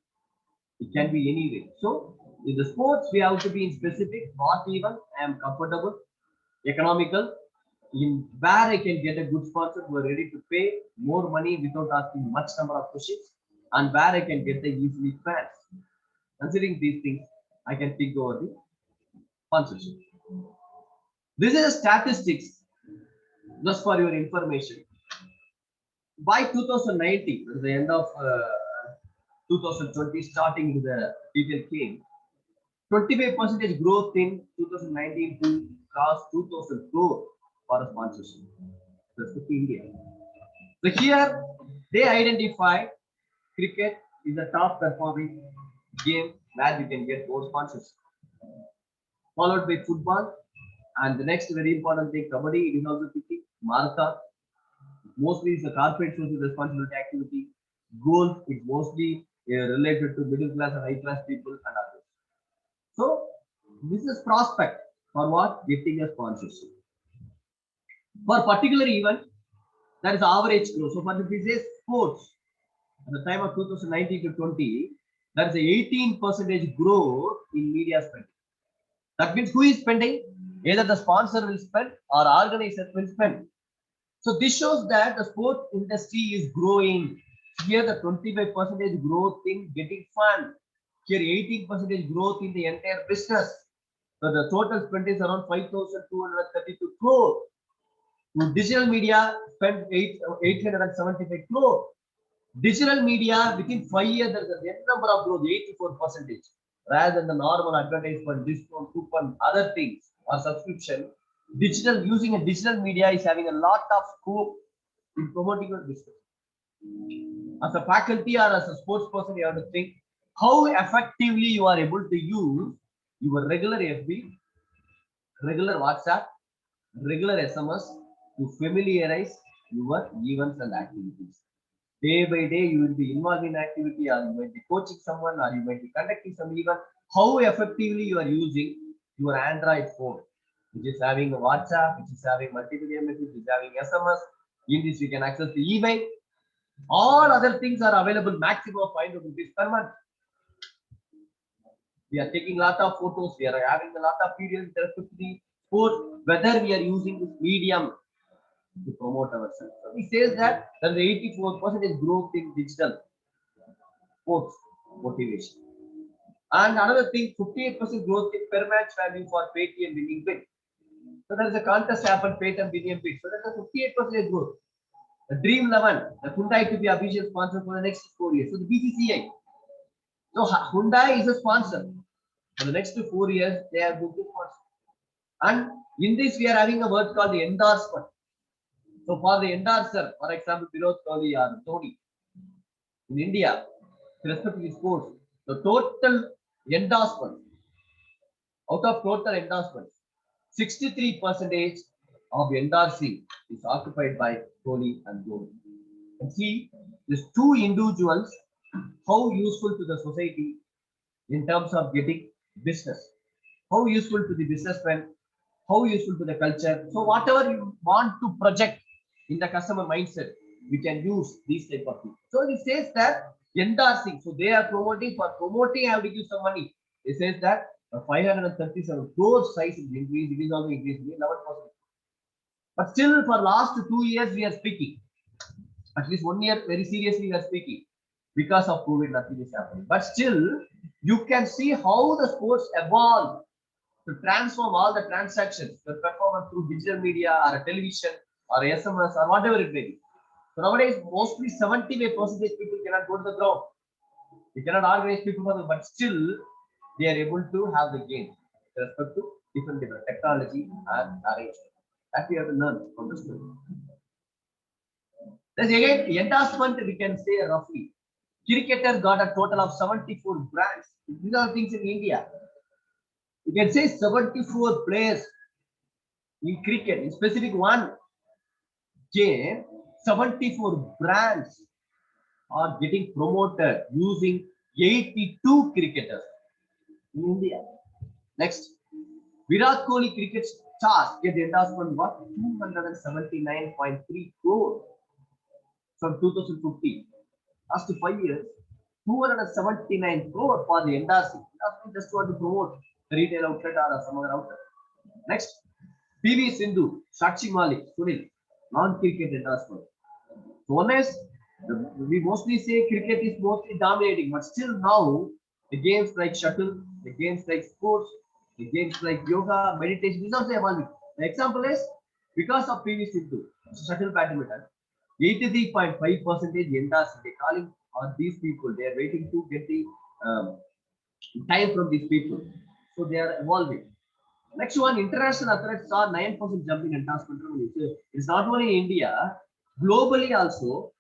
S1: It can be any way. So in the sports, we have to be in specific what event I am comfortable, economical, in where I can get a good sponsor who are ready to pay more money without asking much number of questions, and where I can get the easily fans. Considering these things, I can think over the sponsorship. This is a statistics, just for your information. By 2019, at the end of 2020 starting with the detail came. 25% growth in 2019 to cross 2000 crore for a sponsorship. That's for India. So here they identify cricket is the top performing game where you can get more sponsors. Followed by football, and the next very important thing, kabaddi. It is also 50. Marathon, mostly is a corporate social responsibility activity. Golf is mostly related to middle class and high class people and others. So this is prospect for what? Getting a sponsorship. For particular event, that is average growth. So for if say sports, at the time of 2019 to 20, there is a 18% growth in media spending. That means who is spending? Either the sponsor will spend or organizer will spend. So this shows that the sports industry is growing. Here the 25% growth in getting fund. Here 18% growth in the entire business. So the total spend is around 5,232 crore. To digital media spent 875 crore. Digital media within 5 years there is a net number of growth 84%. Rather than the normal advertisement, discount, coupon, other things or subscription, digital using a digital media is having a lot of scope in promoting your business. As a faculty or as a sports person, you have to think how effectively you are able to use your regular FB, regular WhatsApp, regular SMS to familiarize your events and activities. Day by day, you will be involved in activity, or you might be coaching someone, or you might be conducting some event. How effectively you are using your Android phone, which is having a WhatsApp, which is having multimedia message, which is having SMS. In this, we can access the email. All other things are available. Maximum of 500 rupees per month. We are taking a lot of photos. We are having a lot of videos with respect to the sport. Whether we are using this medium to promote ourselves. So he says that there is 84% growth in digital sports motivation. And another thing, 58% growth in per match value for Paytm winning bid. So there is a contest happened, Paytm winning bid. So that's a 58% growth. The Dream 11, the Hyundai to be official sponsor for the next 4 years. So the BCCI. So Hyundai is a sponsor. For the next 4 years, they are going to sponsor. And in this, we are having a word called the endorsement. So for the endorser, for example, Virat Kohli or Dhoni, in India, with respect to the sports, the total endorsement, out of total endorsements, 63% of endorsing is occupied by Kohli and Dhoni. And see, these two individuals, how useful to the society in terms of getting business, how useful to the businessman, how useful to the culture. So whatever you want to project in the customer mindset, we can use these type of things. So it says that endorsing, so they are promoting, for promoting I have to give some money. It says that 537 crore size is increased, it is also increasing 11%. But still for last 2 years we are speaking, at least 1 year very seriously we are speaking, because of COVID nothing is happening. But still you can see how the sports evolve to transform all the transactions, the performance through digital media or a television or SMS or whatever it may be. So nowadays, mostly 75% people cannot go to the ground. We cannot organize people for them, but still they are able to have the game with respect to different technology and arrangement. That we have to learn from the story. Then again, endorsement we can say roughly. Cricketers got a total of 74 brands. These are things in India. You can say 74 players in cricket, in specific one game, 74 brands are getting promoted using 82 cricketers in India. Next, Virat Kohli cricket stars get endorsement worth 279.3 crore from 2015. After 5 years, 279 crore for the endorsing. Just want to promote the retail outlet or some other outlet. Next, PV Sindhu, Sakshi Malik, Sunil, non-cricket endorsement. So one is, we mostly say cricket is mostly dominating, but still now the games like shuttle, the games like sports, the games like yoga, meditation, these are also evolving. The example is because of PV Sindhu, shuttle badminton, 83.5% endorsing. They calling or these people, they are waiting to get the time from these people. So they are evolving. Next one, international athletes saw 9% jump in entire country. So it's not only in India, globally also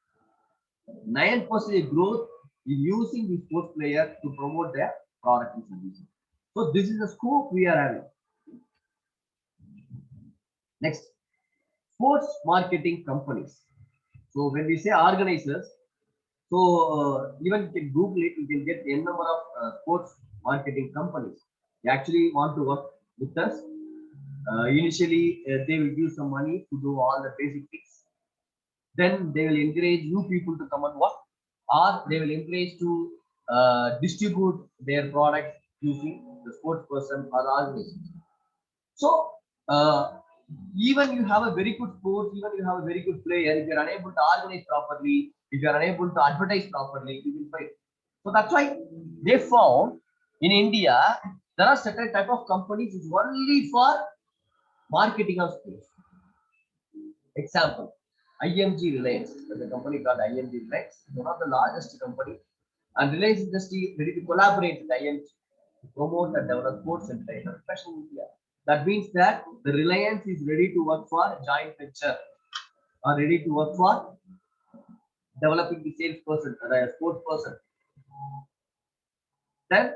S1: 9% growth in using the sports player to promote their product and services. So this is the scope we are having. Next, sports marketing companies. So when we say organizers, so even you can Google it, you can get n number of sports marketing companies. They actually want to work with us. Initially, they will give some money to do all the basic things. Then they will encourage new people to come and work, or they will encourage to distribute their products using the sports person or the organization. So even you have a very good sport, even you have a very good player, if you're unable to organize properly, if you're unable to advertise properly, you will fail. So that's why they found in India there are certain type of companies which only for marketing of sports. Example, IMG Reliance. There's a company called IMG Reliance, one of the largest company, and Reliance Industry ready to collaborate with IMG to promote and develop sports entertainment, especially in India. That means that the Reliance is ready to work for joint venture, or ready to work for developing the salesperson or a sports person. Then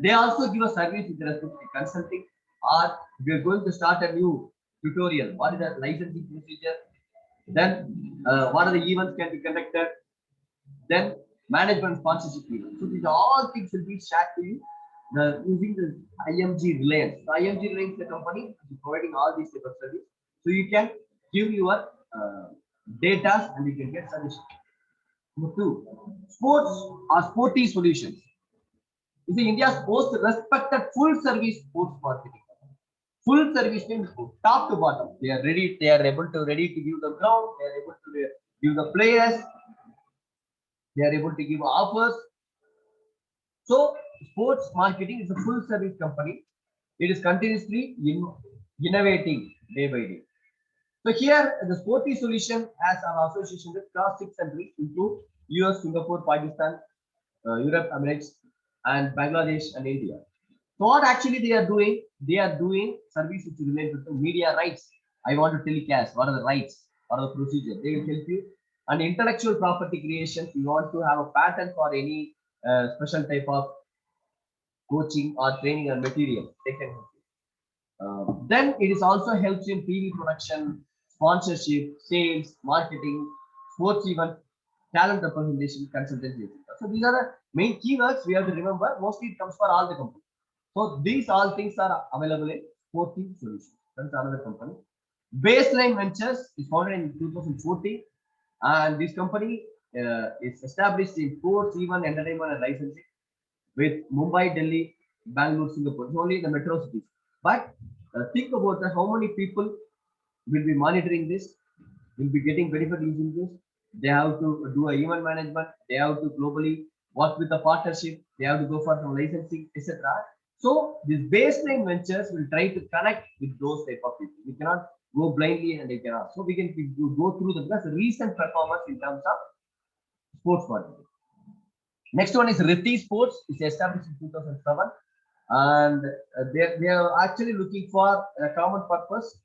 S1: they also give a service with respect to consulting, or we are going to start a new tutorial. What is the licensing procedure? Then what are the events can be conducted? Then management sponsorship events. So these all things will be shared to you using the IMG Reliance. So IMG Reliance is the company which is providing all these type of service. So you can give your data and you can get solutions. Number two, sports or sporty solutions. You see, India's most respected full service sports marketing. Full service means top to bottom. They are ready. They are able to ready to give the ground. They are able to give the players. They are able to give offers. So sports marketing is a full service company. It is continuously innovating day by day. So here the Sporty Solution has an association with class 6 countries include US, Singapore, Pakistan, Europe, Emirates, and Bangladesh and India. So what actually they are doing? They are doing service which related to media rights. I want to telecast. What are the rights? What are the procedure? They will help you. And intellectual property creation. You want to have a patent for any special type of coaching or training or material. They can help you. Then it is also helps in TV production, sponsorship, sales, marketing, sports event, talent representation, consultancy. So these are the main keywords we have to remember. Mostly it comes for all the companies. So these all things are available in Sporty Solutions. That's another company. Baseline Ventures is founded in 2014, and this company is established in sports, event, entertainment, and licensing with Mumbai, Delhi, Bangalore, Singapore. It's only the metro cities. But think about that: how many people will be monitoring this, will be getting benefit using this. They have to do a event management. They have to globally work with a partnership. They have to go for some licensing, etc. So these baseline ventures will try to connect with those type of people. We cannot go blindly and they cannot. So we can go through the recent performance in terms of sports marketing. Next one is Riti Sports. It's established in 2007, and they are actually looking for a common purpose.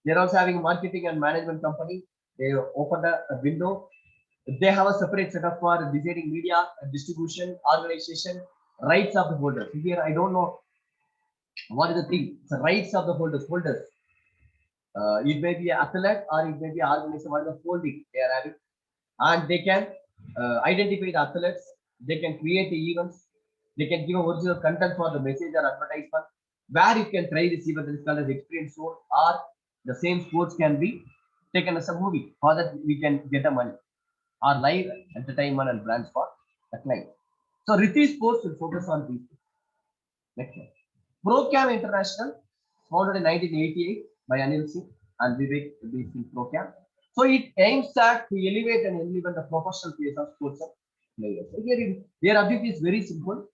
S1: They're also having a marketing and management company. They opened a window. They have a separate setup for deciding media, distribution, organization, rights of the holders. Here I don't know what is the thing. It's the rights of the holders. It may be an athlete or it may be an organization. What is the holding they are having, and they can identify the athletes. They can create the events. They can give original content for the message or advertisement. Where you can try this event, is called as experience zone, or the same sports can be taken as a movie. For that we can get a money, or live entertainment and brands for the client. So Riti Sports will focus on these. Next one. Procam International, founded in 1988 by Anil Singh and Vivek Singh Procam. So it aims at to elevate and implement the professional phase of sports players. So here their objective is very simple.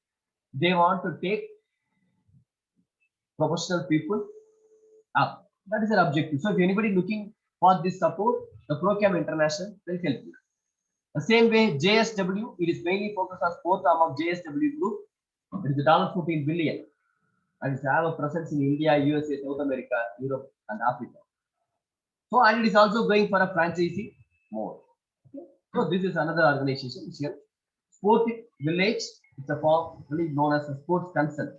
S1: They want to take professional people up. That is their objective. So if anybody looking for this support, the Procam International will help you. The same way, JSW, it is mainly focused on sport arm of JSW Group. It is $14 billion and it has a presence in India, USA, South America, Europe, and Africa. So, and it is also going for a franchisee mode. Okay. So, this is another organization which here. Sport Village, it's a form known as a sports consult.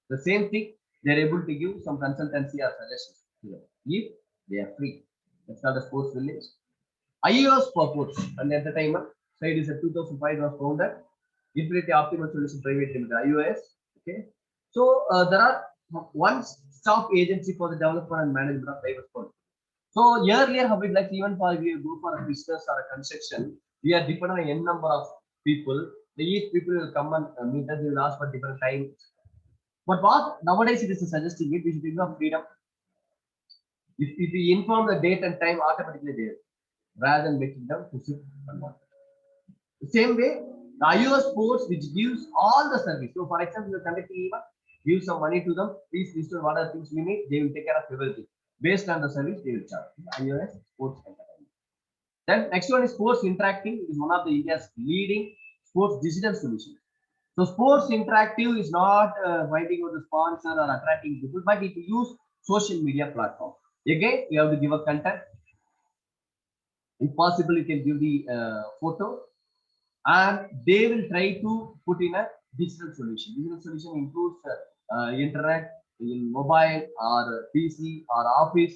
S1: The same thing, they're able to give some consultancy or suggestions to them if they are free. That's called the Sports Village. iOS Sports and Entertainment. So it is a 2005 was founded. Infinity Optimal Solution Private Limited, iOS. Okay. So there are one staff agency for the development and management of iOS Sports. So earlier, how it like even for if you go for a business or a construction, we are dependent on n number of people. Each people will come and meet us. They will ask for different time. But what nowadays it is suggesting it, we should give freedom. If we inform the date and time, automatically there, rather than making them to sit and watch. The same way, the iOS Sports, which gives all the service. So, for example, you're conducting event, give some money to them. Please list what are things we need. They will take care of everything. Based on the service, they will charge. iOS Sports Entertainment. Then next one is Sports Interactive. It is one of the India's leading sports digital solutions. So Sports Interactive is not finding out the sponsor or attracting people, but it use social media platform. Again, you have to give a content. If possible, you can give the photo, and they will try to put in a digital solution. Digital solution includes internet, in mobile or PC or office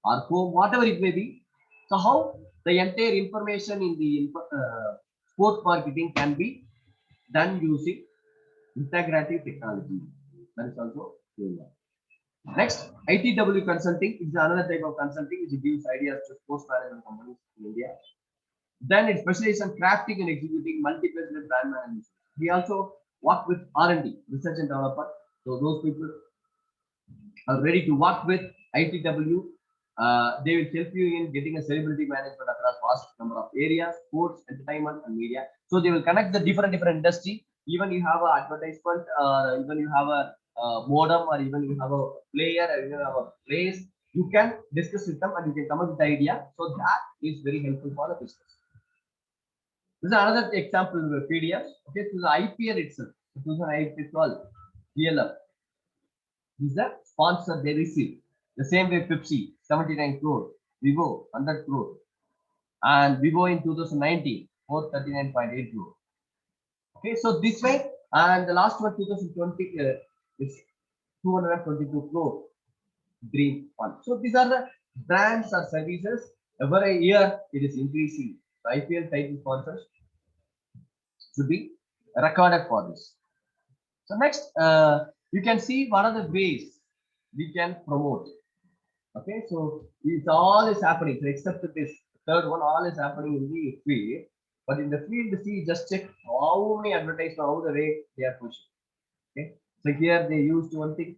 S1: or home, whatever it may be. So how the entire information in the sports marketing can be done using integrative technology. That is also going on. Next, ITW Consulting is another type of consulting which gives ideas to sports management companies in India. Then it specializes in crafting and executing multi-president brand management. We also work with R&D, research and development. So those people are ready to work with ITW. They will help you in getting a celebrity management across vast number of areas, sports, entertainment, and media. So they will connect the different industry. Even you have an advertisement, even you have a modem, or even you have a player, or even have a place, you can discuss with them and you can come up with the idea. So that is very helpful for the business. This is another example of PDF. Okay, so the IPL itself, 2012 PLF. This is the sponsor they receive. The same way Pepsi, 79 crore, Vivo, 100 crore, and Vivo in 2019, 439.8 crore. Okay, so this way, and the last one, 2020, is 222 crore Dream Fund. So these are the brands or services. Every year it is increasing. So IPL title sponsors should be recorded for this. So next, you can see what are the ways we can promote. Okay, so it's all is happening. So except this third one, all is happening in the field. But in the field, see, just check how many advertisements, how the way they are pushing. Okay, so here they used one thing.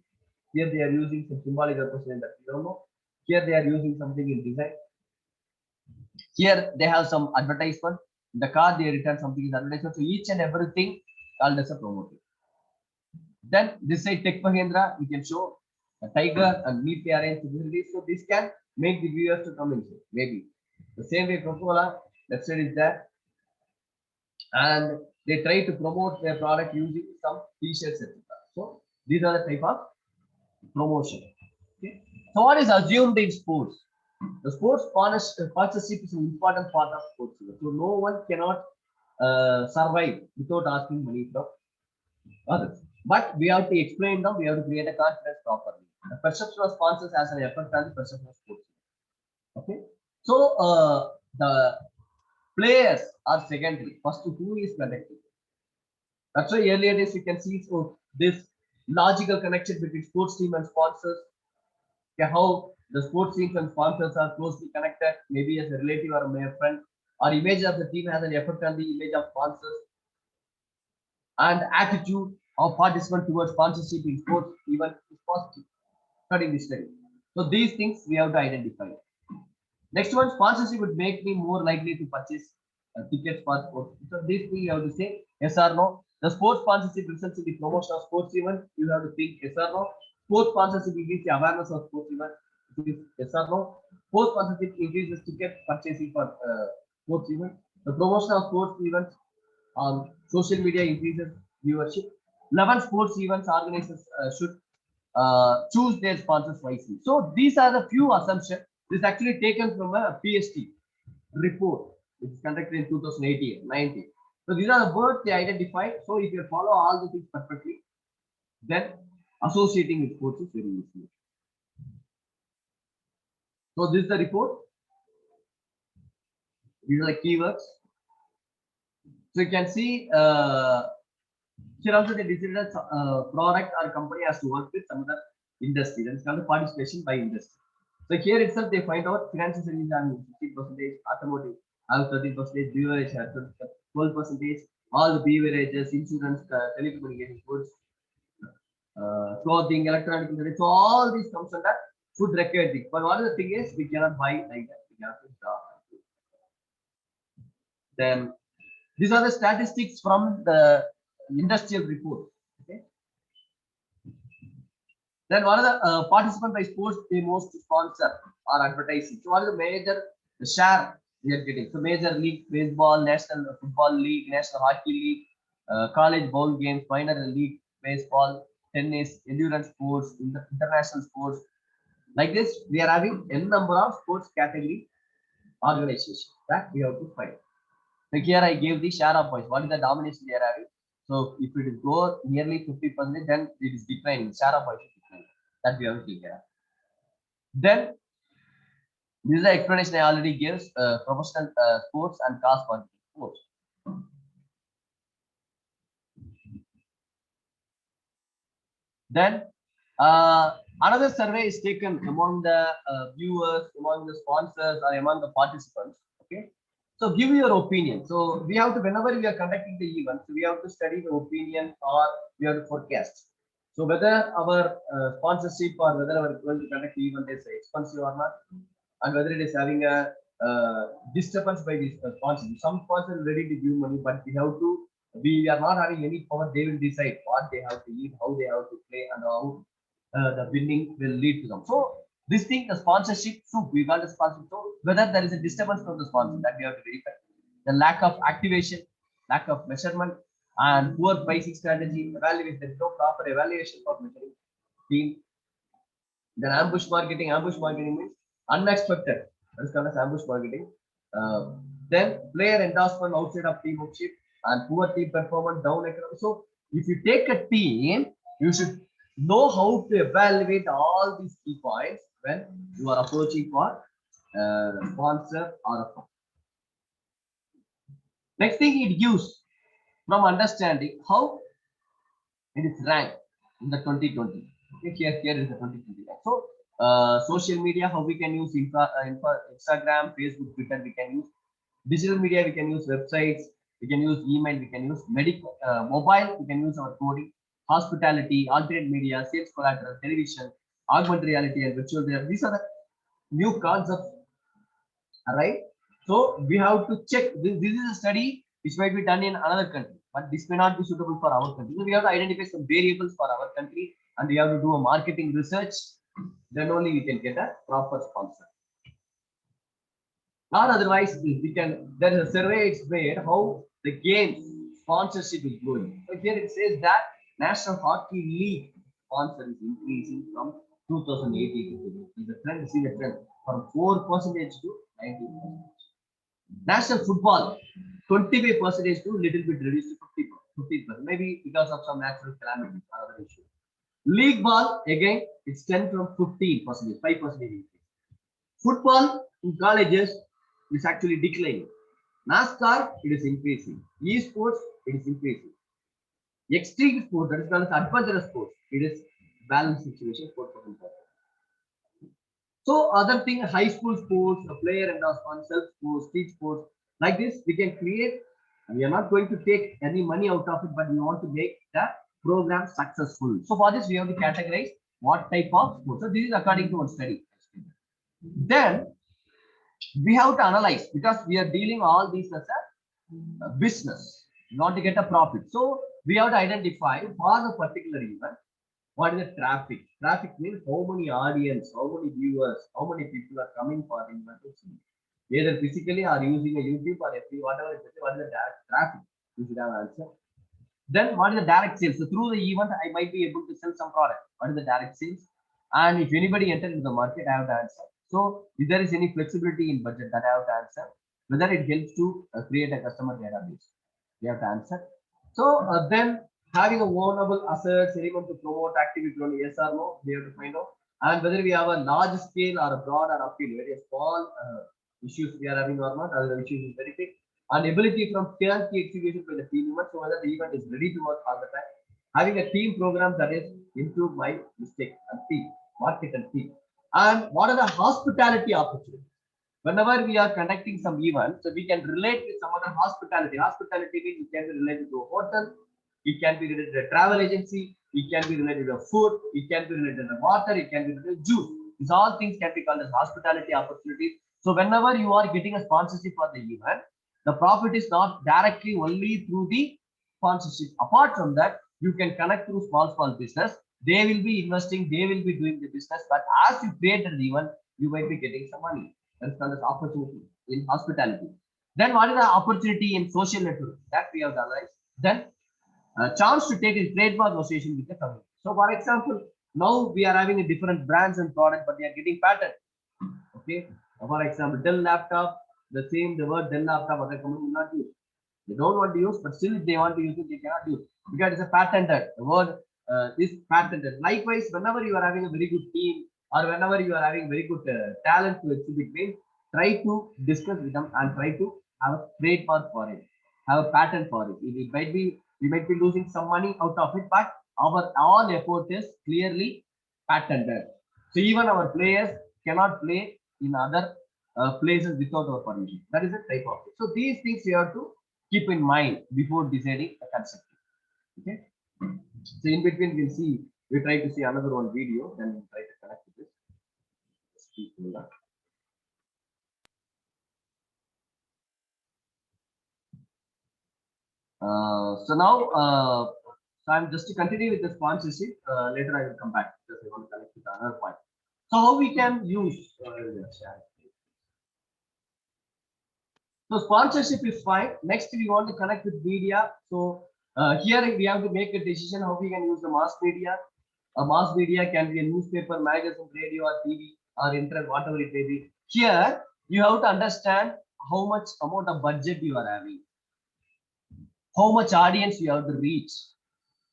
S1: Here they are using some symbolic representation that you don't know. Here they are using something in design. Here they have some advertisement. In the car they return something in advertisement. So each and everything called as a promoting. Then this side Tech Mahindra, we can show a tiger and neatly arranged facilities. So this can make the viewers to come in. Maybe the same way Coca-Cola, left side is there, and they try to promote their product using some t-shirts, etc. So these are the type of promotion. Okay. So what is assumed in sports? The sports sponsorship is an important part of sports. So no one cannot survive without asking money from others. But we have to explain them. We have to create a confidence properly. The perception of sponsors has an effect on the perception of sports. Okay. So the players are secondary. First, who is connected? That's why earlier days you can see so this logical connection between sports team and sponsors. Okay, how the sports teams and sponsors are closely connected, maybe as a relative or a friend, or image of the team has an effect on the image of sponsors, and attitude of participant towards sponsorship in sports even is positive. Studying this study. So these things we have to identify. Next one, sponsorship would make me more likely to purchase tickets for sports. So this thing you have to say yes or no. The sports sponsorship results in the promotion of sports event. You have to think yes or no. Sports sponsorship increases the awareness of sports event. Yes or no. Sports sponsorship increases ticket purchasing for sports event. The promotion of sports events on social media increases viewership. 11 sports events organizers should choose their sponsors wisely. So these are the few assumptions. This is actually taken from a PST report, which is conducted in 2018-19. So these are the words they identified. So if you follow all the things perfectly, then associating with sports is very easy. So this is the report. These are the keywords. So you can see here also they decided a product or company has to work with some other industry. That is called participation by industry. So here itself they find out financial services having 50%, automotive have 30%, beverage have 12%, all the beverages, insurance, telecommunication goods, clothing, electronic, so all these comes under food required things. But one of the thing is we cannot buy like that. We have to stop. Then these are the statistics from the industrial report. Okay. Then one of the participant by sports they most sponsor or advertising. So what is the major share we are getting? So major league baseball, national football league, national hockey league, college bowl games, minor league baseball, tennis, endurance sports, international sports. Like this, we are having n number of sports category organizations that we have to find. Like here I gave the share of voice. What is the domination they are having? So if it is go nearly 50%, then it is declining. Share of voice is declining. That we have to take care of. Then this is the explanation I already gave. Professional sports and cars for sports. Then another survey is taken among the viewers, among the sponsors, or among the participants. Okay. So give your opinion. So we have to, whenever we are conducting the event, we have to study the opinion or we have to forecast. So whether our sponsorship or whether our going to conduct the event is expensive or not, and whether it is having a disturbance by this sponsor. Some sponsors are ready to give money, but we are not having any power. They will decide what they have to eat, how they have to play, and how the winning will lead to them. So this thing, the sponsorship, so we got the sponsor. So whether there is a disturbance from the sponsor, that we have to verify. The lack of activation, lack of measurement, and poor pricing strategy, evaluation. There is no proper evaluation for measuring team. Then ambush marketing. Ambush marketing means unexpected. That is called as ambush marketing. Then player endorsement outside of team ownership and poor team performance, down economic. So if you take a team, you should know how to evaluate all these key points when you are approaching for a sponsor or a firm. Next thing it gives from understanding how it is ranked in the 2020. Okay, here is the 2020. So social media, how we can use Instagram, Facebook, Twitter, we can use digital media, we can use websites, we can use email, we can use medical, mobile, we can use our coding, hospitality, alternate media, sales collateral, television, augmented reality, and virtual reality. These are the new concepts, right? So we have to check. This is a study which might be done in another country, but this may not be suitable for our country. So we have to identify some variables for our country, and we have to do a marketing research. Then only we can get a proper sponsor. Or otherwise, we can. There is a survey explained how the games sponsorship is growing. So here it says that National Hockey League sponsor is increasing from 2018 to the trend. See the trend from 4% to 19%. National football 25% to little bit reduced to 50%, maybe because of some natural calamities or other issue. League ball again it's 10 from 15%, 5% increase. Football in colleges is actually declining. NASCAR it is increasing. Esports it is increasing. Extreme sports, that is called as adventurous sports, it is balanced situation, 4%. So other thing, high school sports, a player endorsement, self sports, street sports, like this we can create. We are not going to take any money out of it, but we want to make the program successful. So for this we have to categorize what type of sports. So this is according to one study. Then we have to analyze, because we are dealing all these as a business. We want to get a profit. So we have to identify for the particular event what is the traffic. Traffic means how many audience, how many viewers, how many people are coming for the event to see. either physically or using a YouTube or FB, whatever it is, what is the direct traffic? You should have an answer. Then what is the direct sales? So through the event, I might be able to sell some product. What is the direct sales? And if anybody enters into the market, I have to answer. So if there is any flexibility in budget, that I have to answer. Whether it helps to create a customer database, we have to answer. So then having a ownable assets, anyone to promote activity, yes or no, we have to find out. And whether we have a large scale or a broad or upfield, very small issues we are having or not, other issues is very big. And ability from turnkey execution by the team members, so whether the event is ready to work all the time. Having a team program that is improve my mistake and team, market and team. And what are the hospitality opportunities? Whenever we are conducting some event, so we can relate with some other hospitality. Hospitality means it can be related to a hotel, it can be related to a travel agency, it can be related to food, it can be related to water, it can be related to juice. These all things can be called as hospitality opportunities. So whenever you are getting a sponsorship for the event, the profit is not directly only through the sponsorship. Apart from that, you can connect through small business. They will be investing, they will be doing the business, but as you create an event, you might be getting some money. That's called as opportunity in hospitality. Then what is the opportunity in social network that we have analyzed? Then a chance to take a trademark association with the company. So for example, now we are having a different brands and product, but they are getting patent. Okay. For example, Dell laptop, the word Dell laptop, other company will not use. They don't want to use, but still if they want to use it, they cannot use because it's a patented. The word is patented. Likewise, whenever you are having a very good team or whenever you are having very good talent to exhibit, try to discuss with them and try to have a trademark for it, have a patent for it. It might be, we might be losing some money out of it, but our all effort is clearly patented. So even our players cannot play in other places without our permission. That is a type of it. So these things you have to keep in mind before deciding a concept. Okay. So in between we'll see, we try to see another one video, then we'll try to connect with this. So now, so I'm just to continue with the sponsorship. Later I will come back because I want to connect with another point. So how we can use so sponsorship is fine. Next we want to connect with media. So here we have to make a decision how we can use the mass media. A mass media can be a newspaper, magazine, radio, or TV, or internet, whatever it may be. Here you have to understand how much amount of budget you are having, how much audience you have to reach,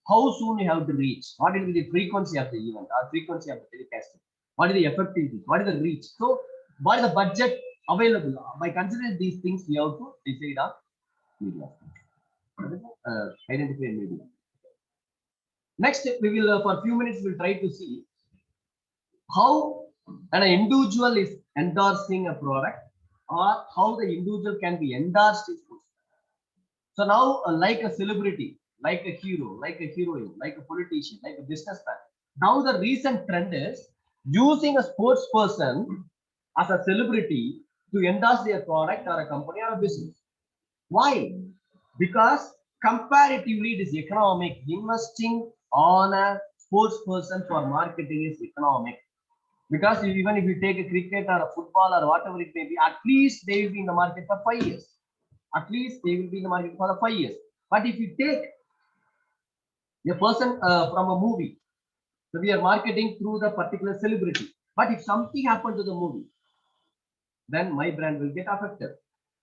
S1: how soon you have to reach, what will be the frequency of the event or frequency of the telecasting, what is the effectiveness, what is the reach. So what is the budget available? By considering these things, we have to decide on media. Identify media. Next, we will for a few minutes we'll try to see how an individual is endorsing a product or how the individual can be endorsed. So now, like a celebrity, like a hero, like a heroine, like a politician, like a businessman. Now the recent trend is using a sports person as a celebrity to endorse their product or a company or a business. Why? Because comparatively it is economic. Investing on a sports person for marketing is economic. Because even if you take a cricket or a football or whatever it may be, at least they will be in the market for 5 years. At least they will be in the market for the 5 years. But if you take a person from a movie, so we are marketing through the particular celebrity. But if something happened to the movie, then my brand will get affected.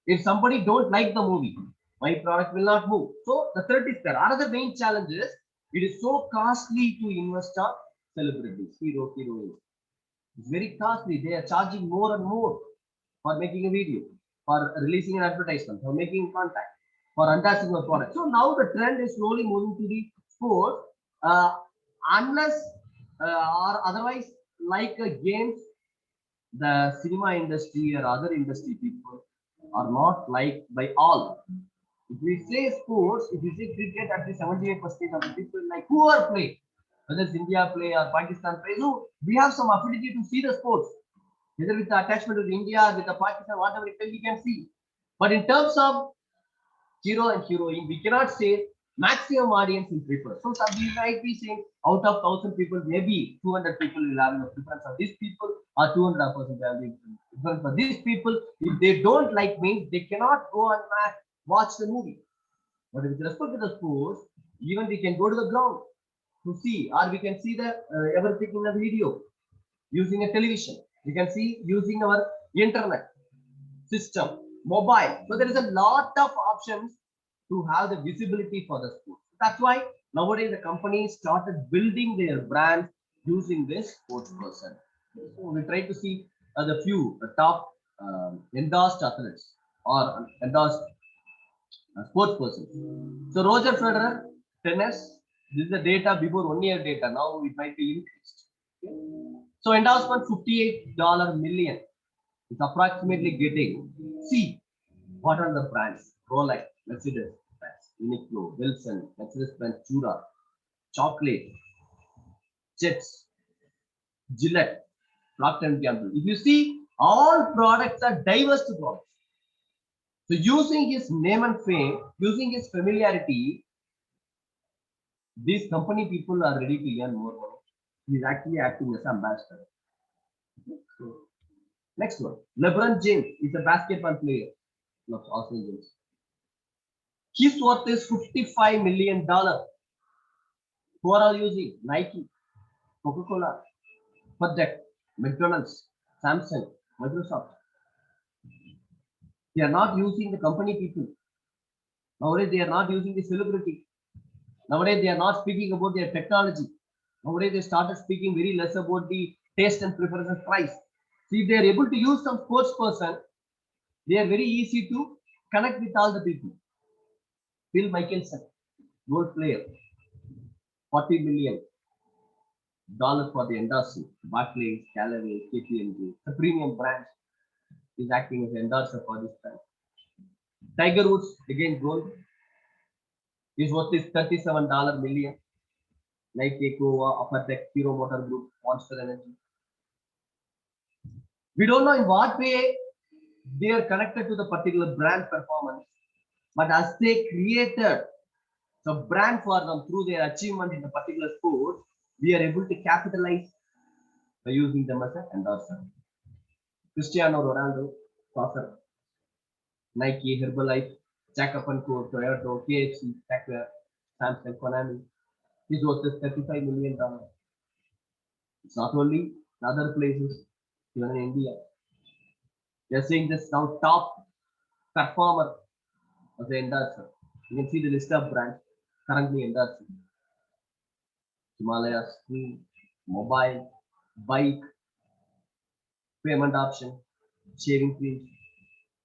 S1: If somebody don't like the movie, my product will not move. So the third is there. Another main challenge is it is so costly to invest on celebrities, heroines. It's very costly. They are charging more and more for making a video, for releasing an advertisement, for making contact, for endorsing a product. So now the trend is slowly moving to the sport, unless or otherwise, like games, the cinema industry or other industry people are not liked by all. If we say sports, if we say cricket, at least 78% of the people like who are playing, whether it's India play or Pakistan play. No, we have some affinity to see the sports, whether with the attachment to India, with the Pakistan, whatever it is, we can see. But in terms of hero and heroine, we cannot say maximum audience will prefer. So some we might be saying out of 1,000 people, maybe 200 people will have a preference for these people, or 200% will have preference for these people. If they don't like me, they cannot go and watch the movie. But with respect to the sports, even we can go to the ground to see, or we can see the everything in a video using a television. We can see using our internet system, mobile. So there is a lot of options to have the visibility for the sport. That's why nowadays the companies started building their brand using this sports person. So we try to see the few top endorsed athletes or endorsed sports person. So Roger Federer, tennis. This is the data before 1 year data. Now it might be increased. Okay. So endorsement $58 million. It's approximately getting. See what are the brands? Rolex, Mercedes, Uniqlo, Wilson, Mercedes-Benz, Jura, Chocolate, Jets, Gillette, Procter & Gamble. If you see, all products are diverse products. So using his name and fame, using his familiarity, these company people are ready to earn more money. He's actually acting as ambassador. Okay. So, next one, LeBron James is a basketball player. Los Angeles. His worth is $55 million. Who are all using? Nike, Coca-Cola, Kodak, McDonald's, Samsung, Microsoft. They are not using the company people. Nowadays, they are not using the celebrity. Nowadays, they are not speaking about their technology. Nowadays, they started speaking very less about the taste and preference and price. See, if they are able to use some sports person, they are very easy to connect with all the people. Phil Mickelson, gold player, $40 million for the endorsement. Barclays, Callaway, KPMG, the premium brand is acting as endorser for this brand. Tiger Woods, again gold, his worth is $37 million. Nike, Aqua, Upper Deck, Hero Motor Group, Monster Energy. We don't know in what way they are connected to the particular brand performance, but as they created some brand for them through their achievement in the particular sport, we are able to capitalize by using them as an endorser. Cristiano Ronaldo, soccer, Nike, Herbalife, Jacob & Co, Toyota, KFC, Tacware, Samsung, Konami. His worth is $35 million. It's not only in other places, even in India. They are saying this now top performer as an endorser. You can see the list of brands currently endorsing. Himalaya, screen, mobile, bike, payment option, shaving cream,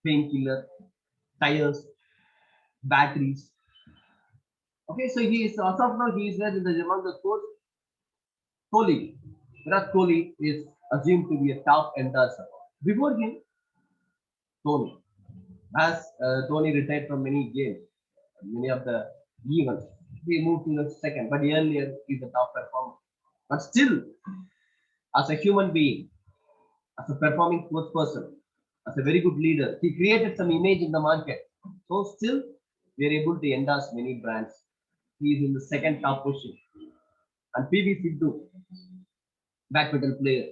S1: painkiller, tires, batteries. Okay, so he is as of now he is there in the among the sports. Kohli, Virat Kohli is assumed to be a top endorser. Before him, Dhoni. As Dhoni retired from many games, many of the events, he moved to the second, but earlier he's a top performer. But still, as a human being, as a performing sports person, as a very good leader, he created some image in the market. So still, we are able to endorse many brands. He is in the second top position. And PV Sidhu, badminton player,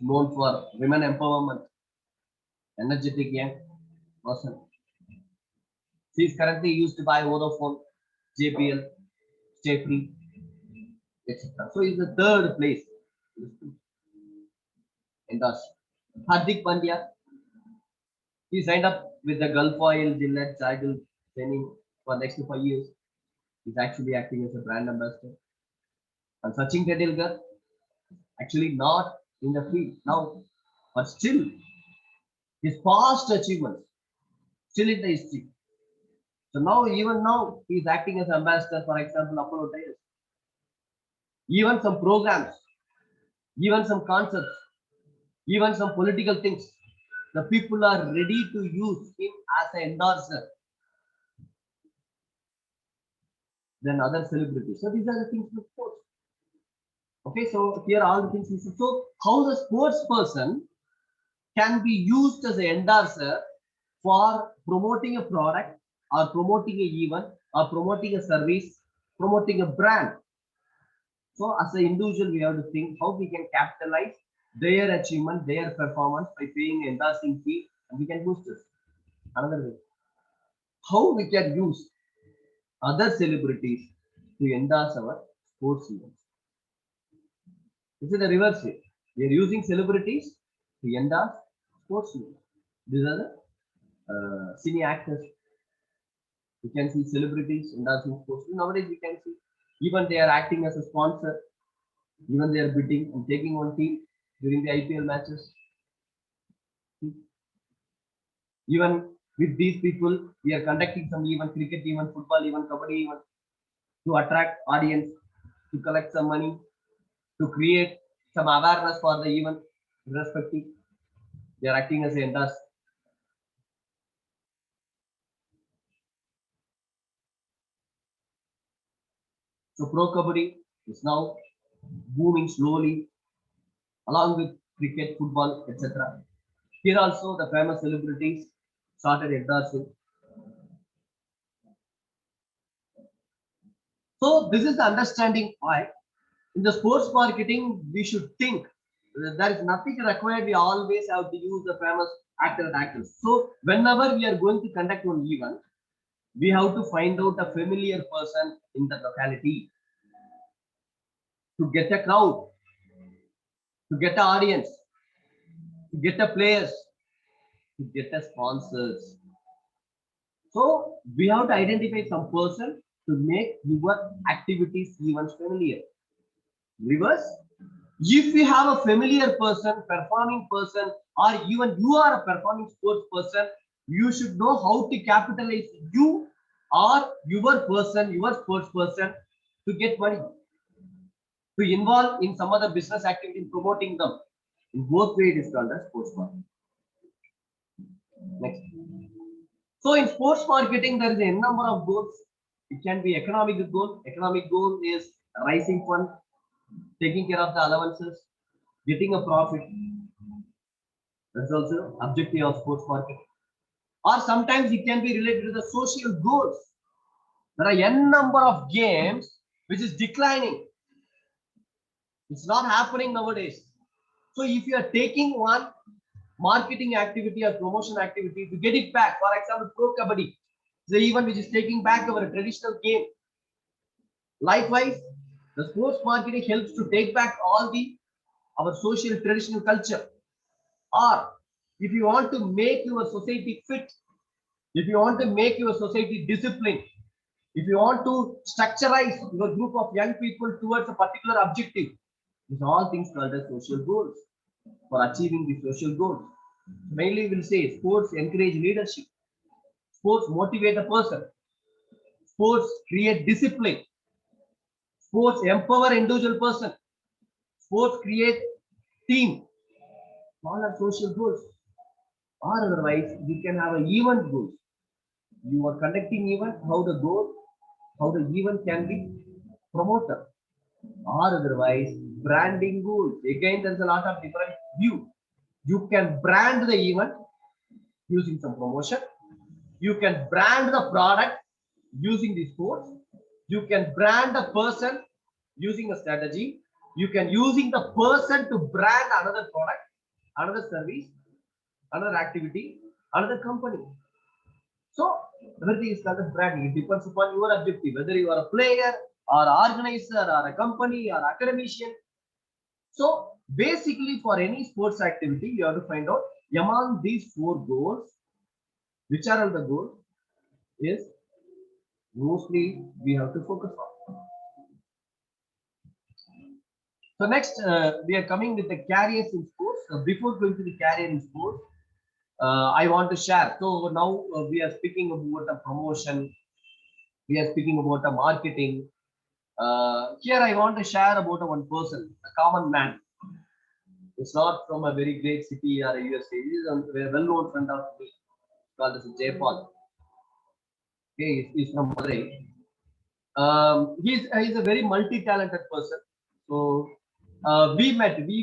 S1: known for women empowerment, energetic young person. She is currently used by Vodafone, JPL, Stay Free, etc. So he is the third place. Endorse. Hardik Pandya, he signed up with the Gulf Oil, Gillette, Zydel training for next 5 years. He's actually acting as a brand ambassador. And Sachin Tendulkar, actually not in the field now, but still his past achievements still in the history. So now, even now, he's acting as ambassador, for example, Apollo Tires. Even some programs, even some concepts, even some political things, the people are ready to use him as an endorser than other celebrities. So these are the things with sports. Okay, so here are all the things. So how the sports person can be used as an endorser for promoting a product or promoting an event or promoting a service, promoting a brand. So as an individual, we have to think how we can capitalize their achievement, their performance by paying an endorsing fee, and we can boost this. Another way, how we can use other celebrities to endorse our sports events. This is the reverse way. We are using celebrities to endorse sports events. These are the cine actors. You can see celebrities endorsing sports. Nowadays, we can see even they are acting as a sponsor. Even they are bidding and taking one team during the IPL matches. Even with these people, we are conducting some even cricket, even football, even kabaddi, even to attract audience, to collect some money, to create some awareness for the event, irrespective. They are acting as a endorse. So Pro Kabaddi is now booming slowly, along with cricket, football, etc. Here also the famous celebrities started endorsing. So this is the understanding why in the sports marketing we should think that there is nothing required. We always have to use the famous actor and actors. So whenever we are going to conduct one event, we have to find out a familiar person in the locality to get a crowd, to get an audience, to get a players, to get a sponsors. So we have to identify some person to make your activities even familiar. Reverse, if you have a familiar person, performing person, or even you are a performing sports person, you should know how to capitalize you or your person, your sports person to get money, to involve in some other business activity, promoting them. In both ways, it is called as sports marketing. Next. So in sports marketing, there is a number of goals. It can be economic goal. Economic goal is rising fund, taking care of the allowances, getting a profit. That's also objective of sports marketing. Or sometimes it can be related to the social goals. There are n number of games which is declining. It's not happening nowadays. So if you are taking one marketing activity or promotion activity to get it back, for example, Pro Kabaddi, the event which is taking back our traditional game. Likewise, the sports marketing helps to take back all the our social traditional culture. Or if you want to make your society fit, if you want to make your society disciplined, if you want to structureize your group of young people towards a particular objective, these are all things called as social goals. For achieving the social goals, mainly we'll say sports encourage leadership, sports motivate a person, sports create discipline, sports empower individual person, sports create team. All are social goals. Or otherwise, we can have an event goals. You are conducting event, how the goal, how the event can be promoted. Or otherwise, branding goals. Again, there's a lot of different view. You can brand the event using some promotion. You can brand the product using the sports. You can brand the person using a strategy. You can using the person to brand another product, another service, another activity, another company. So everything is called as branding. It depends upon your objective, whether you are a player or organizer or a company or academician. So basically, for any sports activity, you have to find out among these four goals, which are all the goals, is mostly we have to focus on. So next, we are coming with the careers in sports. Before going to the career in sports, I want to share. So now we are speaking about a promotion. We are speaking about a marketing. Here I want to share about one person, a common man. It's not from a very great city or a USA. He is a very well-known friend of me called as Jaypal. Okay, he's from Madurai. He's a very multi-talented person. So we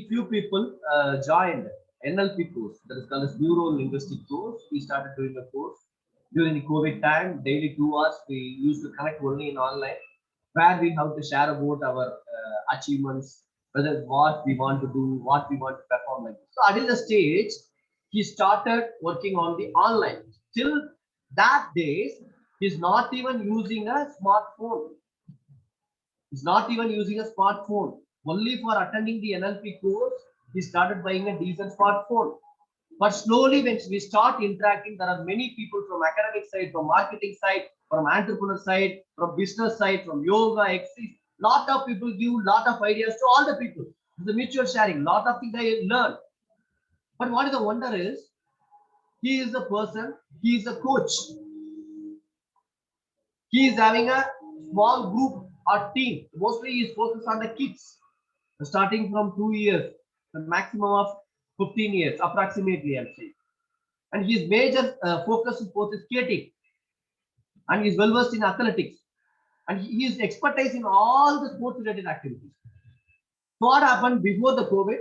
S1: few people joined NLP course, that is called as Neuro Linguistic course. We started doing a course. During the COVID time, daily 2 hours, we used to connect only in online, where we have to share about our achievements, whether what we want to do, what we want to perform like. So until the stage, he started working on the online. Till that days, he's not even using a smartphone. He's not even using a smartphone. Only for attending the NLP course, he started buying a decent smartphone. But slowly, when we start interacting, there are many people from academic side, from marketing side, from entrepreneur side, from business side, from yoga, exercise. Lot of people give lot of ideas to all the people. The mutual sharing, lot of things I learn. But what is the wonder is, he is a person, he is a coach. He is having a small group or team. Mostly he is focused on the kids, starting from 2 years, the maximum of 15 years, approximately, I'll say. And his major focus is both skating, and he's well versed in athletics, and he is expertise in all the sports related activities. So what happened before the COVID?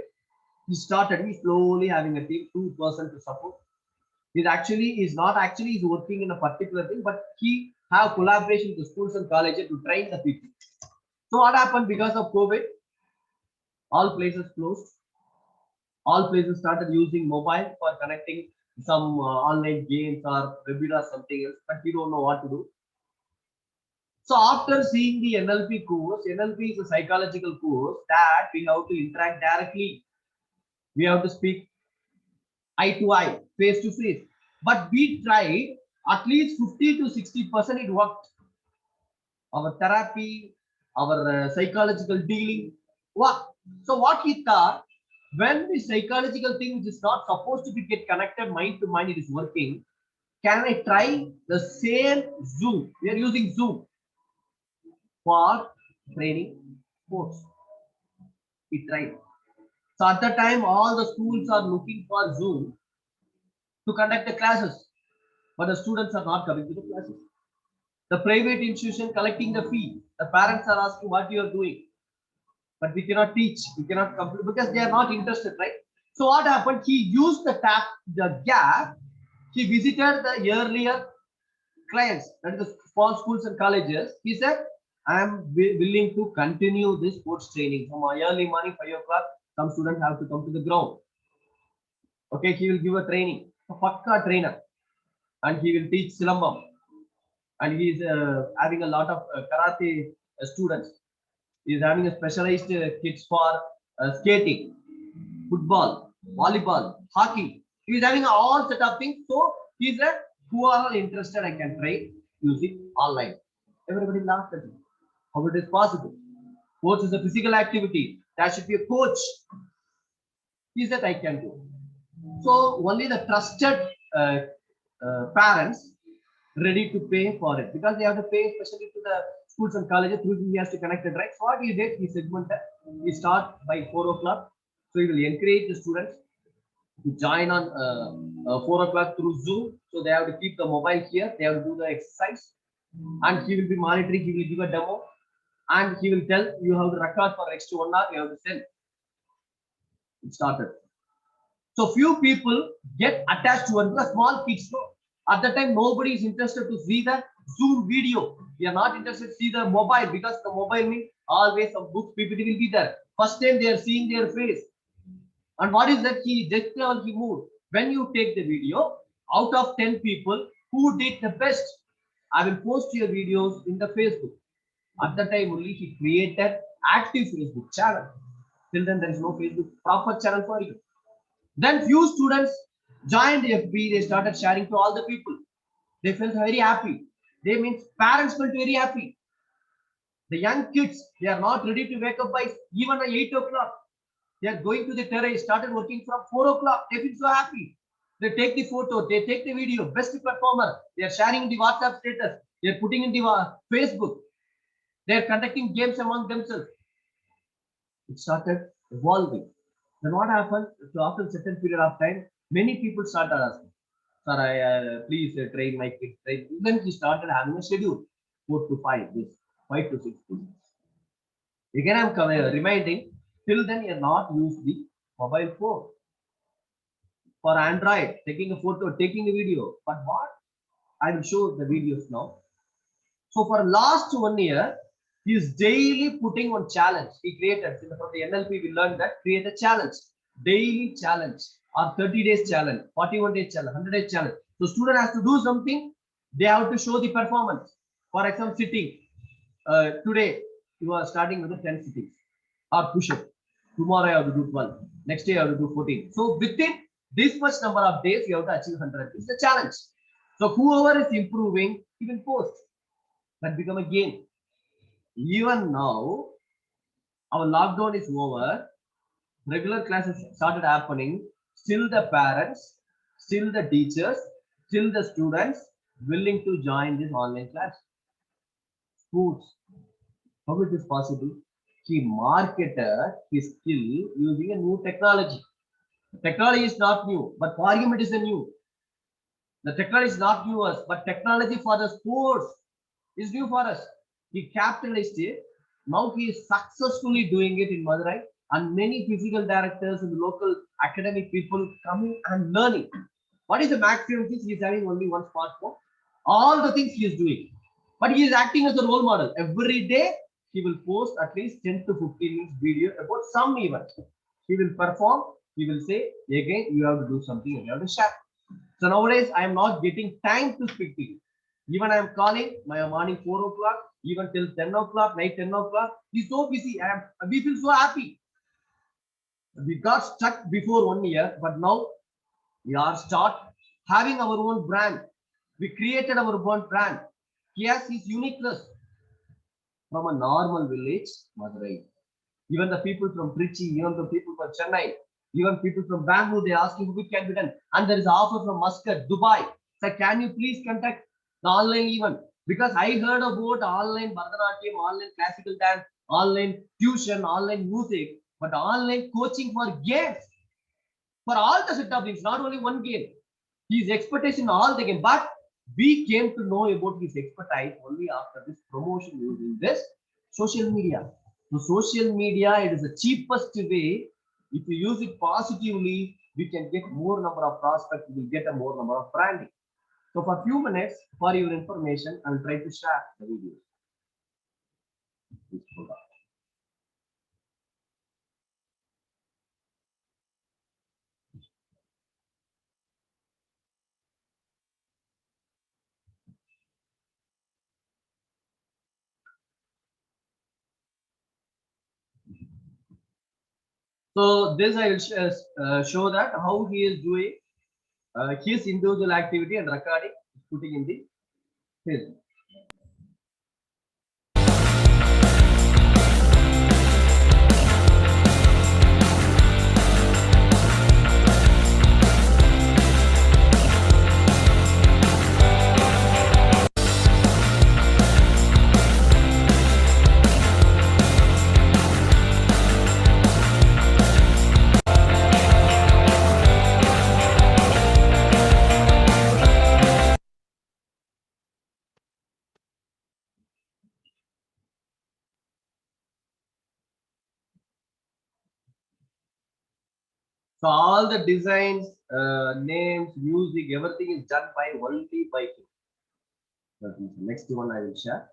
S1: He slowly having a team, 2% to support. He's not actually he's working in a particular thing, but he have collaboration with schools and colleges to train the people. So what happened because of COVID? All places closed. All places started using mobile for connecting some online games or webinar something else, but we don't know what to do. So after seeing the NLP course, NLP is a psychological course that we have to interact directly. We have to speak eye to eye, face to face. But we tried at least 50 to 60% it worked. Our therapy, our psychological dealing worked. So what he thought, when the psychological thing which is not supposed to be get connected mind to mind, it is working. Can I try the same Zoom? We are using Zoom for training sports. He tried. So at the time, all the schools are looking for Zoom to conduct the classes, but the students are not coming to the classes. The private institution collecting the fee, the parents are asking what you are doing, but we cannot teach, we cannot complete because they are not interested, right? So what happened? He used the gap. He visited the earlier clients, that is the small schools and colleges. He said, I am willing to continue this sports training from early morning 5 o'clock. Some students have to come to the ground. Okay, he will give a training, a Pakka trainer, and he will teach Silambam. And he is having a lot of karate students. He is having a specialized kids for skating, football, volleyball, hockey. He is having all set of things. So he said, who are interested, I can try using online. Everybody laughed at him. How it is possible? Sports is a physical activity. There should be a coach. He said, I can do. So only the trusted parents ready to pay for it, because they have to pay especially to the schools and colleges through he has to connect it, right? So what he did, he segmented. He start by 4 o'clock. So he will encourage the students to join on 4 o'clock through Zoom. So they have to keep the mobile here. They have to do the exercise, and he will be monitoring. He will give a demo, and he will tell you have to record for next 1 hour. You have to send. It started. So few people get attached to one, because small kids know. At the time, nobody is interested to see the Zoom video. We are not interested to see the mobile, because the mobile means always some books PPT will be there. First time they are seeing their face. And what is that? He moved. When you take the video, out of 10 people who did the best, I will post your videos in the Facebook. At the time only he created active Facebook channel. Till then there is no Facebook proper channel for you. Then few students joined FB, they started sharing to all the people. They felt very happy. They means parents felt very happy. The young kids, they are not ready to wake up by even at 8 o'clock. They are going to the terrace, started working from 4 o'clock. They feel so happy. They take the photo, they take the video, best performer. They are sharing the WhatsApp status. They are putting in the Facebook. They are conducting games among themselves. It started evolving. Then what happened? So after a certain period of time, many people started asking, sir, I please train my kids. Then he started having a schedule, 4 to 5 days, 5 to 6 days. Again, I'm reminding, till then you are not used the mobile phone. For Android, taking a photo, taking a video. But what? I will show the videos now. So for last 1 year, he is daily putting on challenge. He created, from the NLP, we learned that create a challenge, daily challenge, or 30 days challenge, 41 days challenge, 100 days challenge. So student has to do something. They have to show the performance. For example, sitting. Today, you are starting with the 10 sittings or push-up. Tomorrow, you have to do 12. Next day, you have to do 14. So within this much number of days, you have to achieve 100. It's a challenge. So whoever is improving, he will post. That become a game. Even now, our lockdown is over. Regular classes started happening. Still the parents, still the teachers, still the students willing to join this online class. Schools. How it is possible? He marketed his skill using a new technology. The technology is not new, but for him it is a new. The technology is not new us, but technology for the sports is new for us. He capitalized it. Now he is successfully doing it in Madurai, and many physical directors and local academic people coming and learning. What is the maximum things? He is having only one smartphone. All the things he is doing. But he is acting as a role model. Every day, he will post at least 10 to 15 minutes video about some event. He will perform. He will say, again, you have to do something and you have to share. So nowadays, I am not getting time to speak to you. Even I am calling my morning 4 o'clock, even till 10 o'clock, night 10 o'clock. He's so busy. We feel so happy. We got stuck before 1 year, but now we are start having our own brand. We created our own brand. He has his uniqueness from a normal village, Madurai. Even the people from Trichy, even the people from Chennai, even people from Bangalore, they ask him, which can be done. And there is an offer from Muscat, Dubai. So can you please contact the online event? Because I heard about online Bharatanatyam, online classical dance, online tuition, online music, but online coaching for games. For all the set of things, not only one game. His expertise in all the game, but we came to know about his expertise only after this promotion using this social media. So social media, it is the cheapest way. If you use it positively, we can get more number of prospects, we will get a more number of branding. So for a few minutes, for your information, I will try to share the video. So this I will show that how he is doing his individual activity and recording, putting in the his. So all the designs, names, music, everything is done by only by him. That is the next one I will share.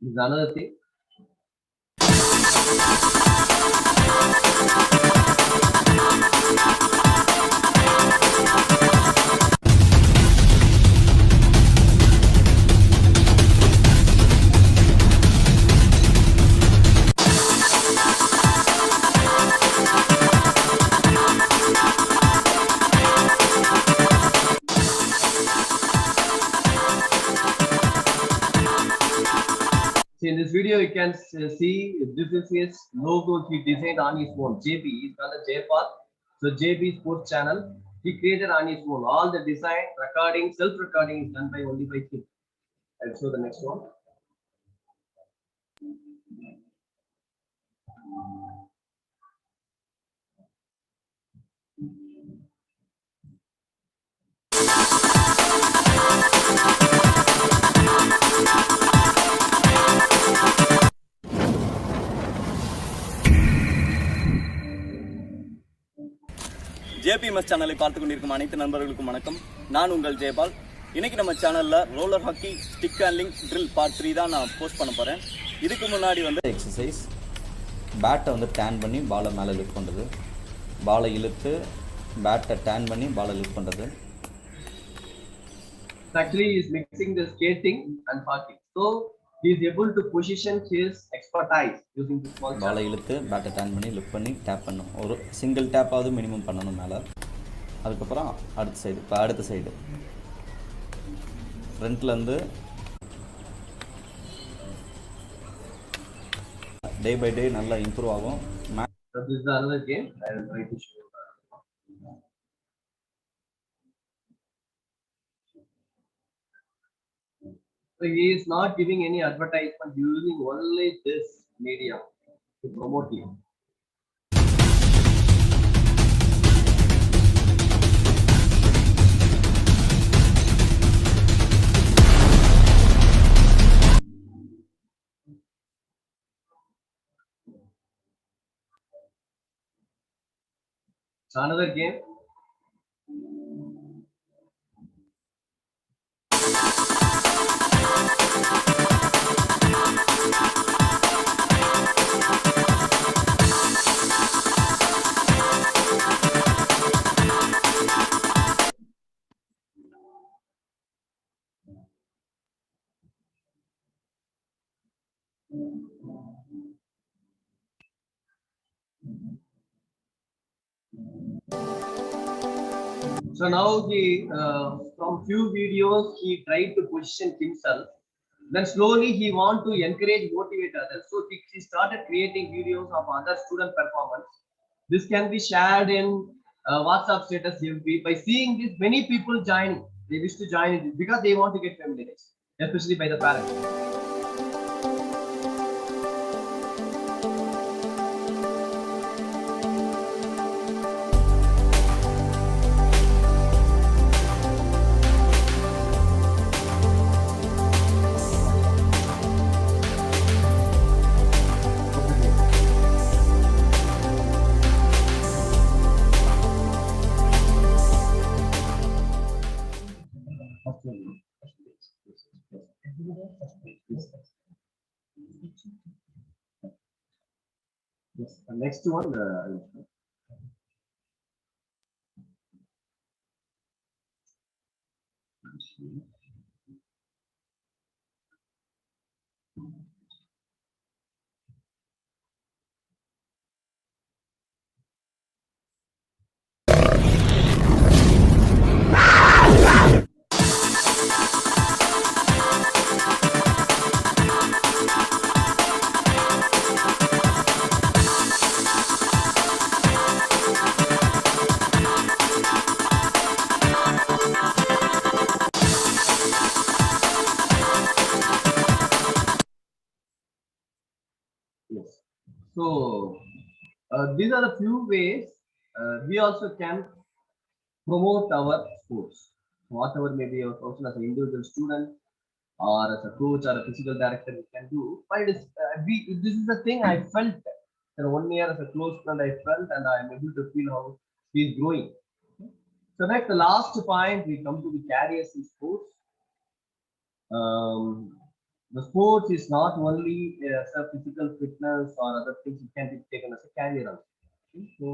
S1: This is another thing. See in this video, you can see this is his logo he designed on his own. JB, he's called a JPath. So JB Sports Channel, he created on his own. All the design, recording, self-recording is done by only by him. I'll show the next one.
S6: JPMS சேனலை பார்த்து கொண்டிருக்கும் அனைத்து நண்பர்களுக்கும் வணக்கம். நான் உங்கள் ஜெயபால். இன்னைக்கு நம்ம சேனல்ல roller hockey stick handling drill part 3 தான் நான் போஸ்ட் பண்ண போறேன். இதுக்கு முன்னாடி வந்து எக்ஸசைஸ் பேட்டை வந்து டேன் பண்ணி பாலை மேலே லிஃப்ட் பண்ணுறது, பாலை இழுத்து பேட்டை டேன் பண்ணி பாலை லிஃப்ட் பண்ணுறது.
S1: Actually, he is mixing the skating and hockey, so he is able to position his expertise using the small
S6: பாலை இழுத்து பேட்டை டேன் பண்ணி லிஃப்ட் பண்ணி டேப் பண்ணணும். ஒரு சிங்கிள் டேப்பாவது மினிமம் பண்ணணும் மேலே. அதுக்கப்புறம் அடுத்த சைடு, இப்போ அடுத்த சைடு ஃப்ரண்ட்லேருந்து டே பை டே நல்லா இம்ப்ரூவ் ஆகும்.
S1: So this is another game I will try to show you. So he is not giving any advertisement, using only this media to promote him. So another game. So now he, from few videos, he tried to position himself. Then slowly he want to encourage, motivate others. So he started creating videos of other student performance. This can be shared in WhatsApp status FB. By seeing this, many people joining. They wish to join it because they want to get familiarized, especially by the parents. Yes, the next one. Yes. So these are the few ways we also can promote our sports. Whatever may be our function as an individual student or as a coach or a physical director, we can do. But it is, this is the thing I felt. In 1 year as a close friend, I felt, and I am able to feel how he is growing. So next, the last point, we come to the careers in sports. The sports is not only physical fitness or other things, it can be taken as a career also. Okay? So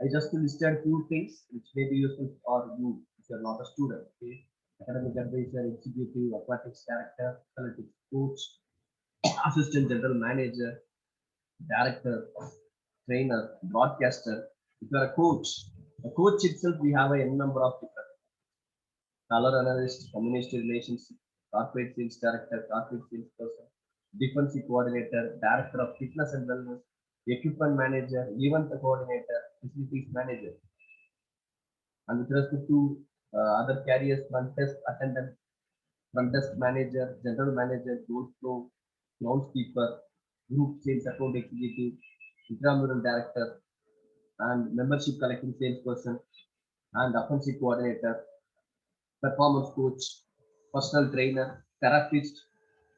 S1: I just listed few things which may be useful for you if you are not a student. Okay? Academic advisor, executive, aquatics director, athletics coach, assistant general manager, director, trainer, broadcaster. If you are a coach itself, we have a n number of different color analyst, community relations, corporate sales director, corporate sales person, defensive coordinator, director of fitness and wellness, equipment manager, event coordinator, facilities manager. And with respect to other careers, front desk attendant, front desk manager, general manager, gold flow, groundskeeper, group sales account executive, intramural director, and membership collecting salesperson, and offensive coordinator, performance coach, personal trainer, therapist,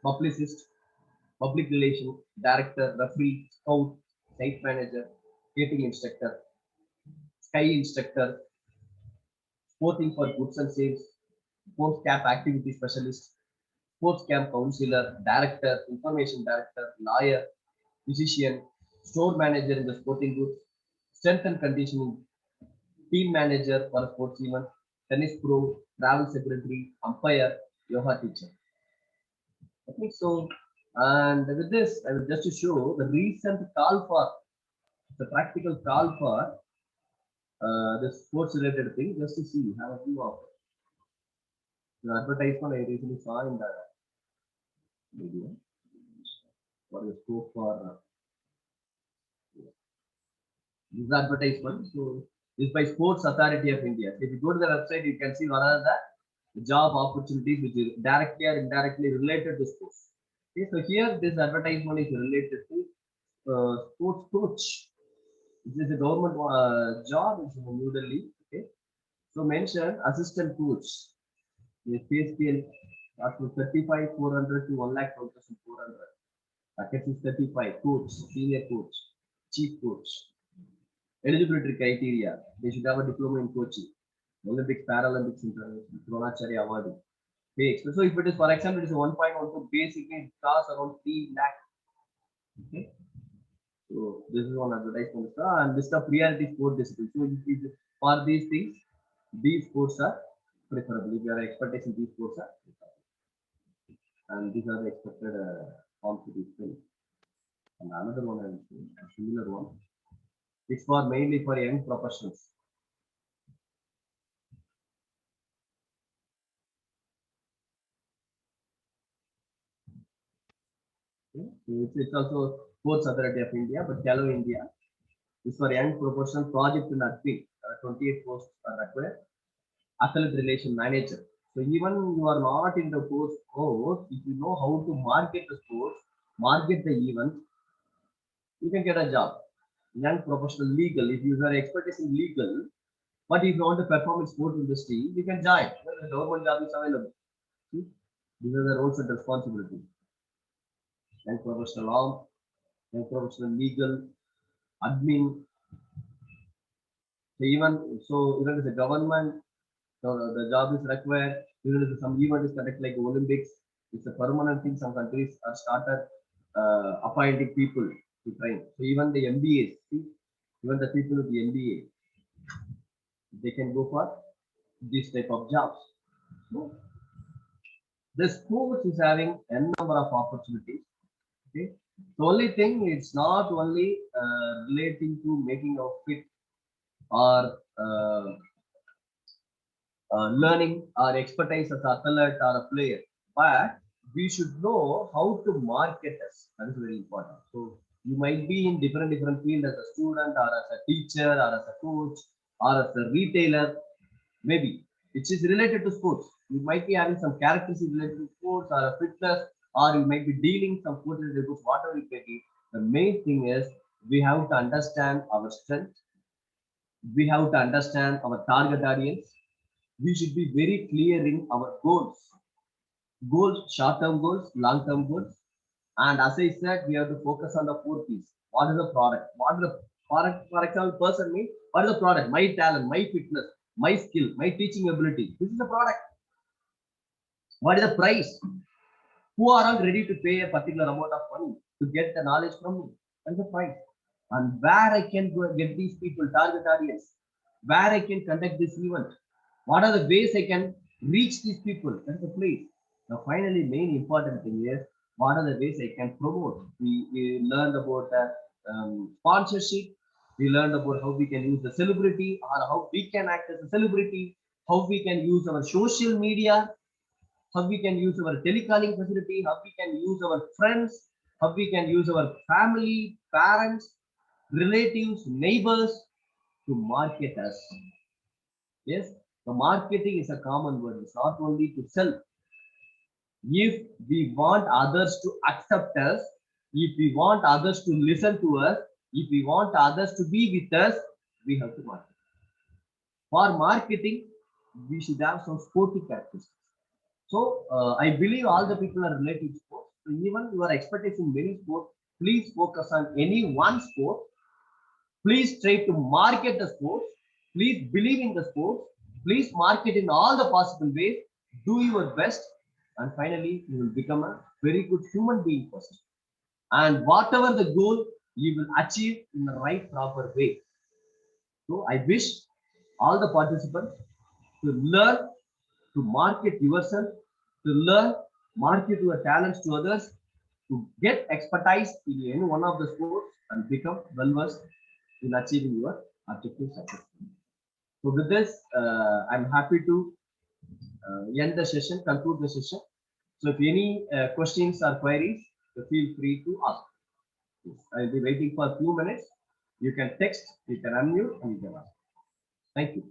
S1: publicist, public relations, director, referee, scout, site manager, skating instructor, sky instructor, sporting for goods and sales, sports camp activity specialist, sports camp counselor, director, information director, lawyer, physician, store manager in the sporting goods, strength and conditioning, team manager for a sports event, tennis pro, travel secretary, umpire, yoga teacher. Okay, so and with this, I will just to show the recent call for the practical call for the sports related thing, just to see have a view of the advertisement I recently saw in the media for the scope for this advertisement. So this by Sports Authority of India. So if you go to the website, you can see what are the job opportunities which is directly or indirectly related to sports. Okay, so here this advertisement is related to sports coach. This is a government job. It's in New Delhi. Okay, so mention assistant coach. The pay scale starts from 35,400 to 1,12,400. Package is 35. Coach, senior coach, chief coach. Eligibility criteria: they should have a diploma in coaching, Olympics, Paralympics, International, Dronacharya Award. Pay. So if it is, for example, it is 1.12, basically it costs around 3 lakh. Okay. So this is one advertisement, and list of priority sport disciplines. So for these things, these sports are preferable. If you are expertise in these sports are preferable. And these are the expected forms to be filled. And another one, a similar one. It's for mainly for young professionals. Okay. It's also Sports Authority of India, but Hello India is for young professional project in athlete. 28 posts are required. Athlete relation manager. So even you are not in the course, if you know how to market the sports, market the event, you can get a job. Young professional legal. If you are expertise in legal, but if you want to perform in sports industry, you can join. The government job is available. See? These are the roles and responsibilities. Young professional law, young professional legal, admin. So even as a government, so the job is required. Even if some event is conducted like Olympics, it's a permanent thing. Some countries are started appointing people to train. So even the MBAs, see, even the people with the MBA, they can go for this type of jobs. So the sports is having n number of opportunities. Okay, the only thing it's not only relating to making a fit or learning or expertise as athlete or a player, but we should know how to market us. That is very important. So you might be in different field as a student or as a teacher or as a coach or as a retailer, maybe which is related to sports. You might be having some characteristics related to sports or a fitness, or you might be dealing some sports related to whatever it may be. The main thing is we have to understand our strength. We have to understand our target audience. We should be very clear in our goals. Goals, short-term goals, long-term goals. And as I said, we have to focus on the 4 P's. What is the product? What is the product? For example, person means, what is the product? My talent, my fitness, my skill, my teaching ability. This is the product. What is the price? Who are all ready to pay a particular amount of money to get the knowledge from me? That is the price. And where I can go get these people, target audience, where I can conduct this event. What are the ways I can reach these people? That's the place. Now, finally, main important thing is what are the ways I can promote. We learned about sponsorship. We learned about how we can use the celebrity or how we can act as a celebrity, how we can use our social media, how we can use our telecalling facility, how we can use our friends, how we can use our family, parents, relatives, neighbors to market us. Yes, the marketing is a common word. It's not only to sell. If we want others to accept us, if we want others to listen to us, if we want others to be with us, we have to market. For marketing, we should have some sporty characteristics. So I believe all the people are related to sports. So even you are expertise in many sports, please focus on any one sport. Please try to market the sports. Please believe in the sports. Please market in all the possible ways. do your best, and finally you will become a very good human being first. And whatever the goal, you will achieve in the right proper way. So I wish all the participants to learn to market yourself, to learn market your talents to others, to get expertise in any one of the sports and become well versed in achieving your objective success. So with this, I'm happy to end the session, conclude the session. So if any questions or queries, feel free to ask. I'll be waiting for a few minutes. You can text, you can unmute, and you can ask. Thank you.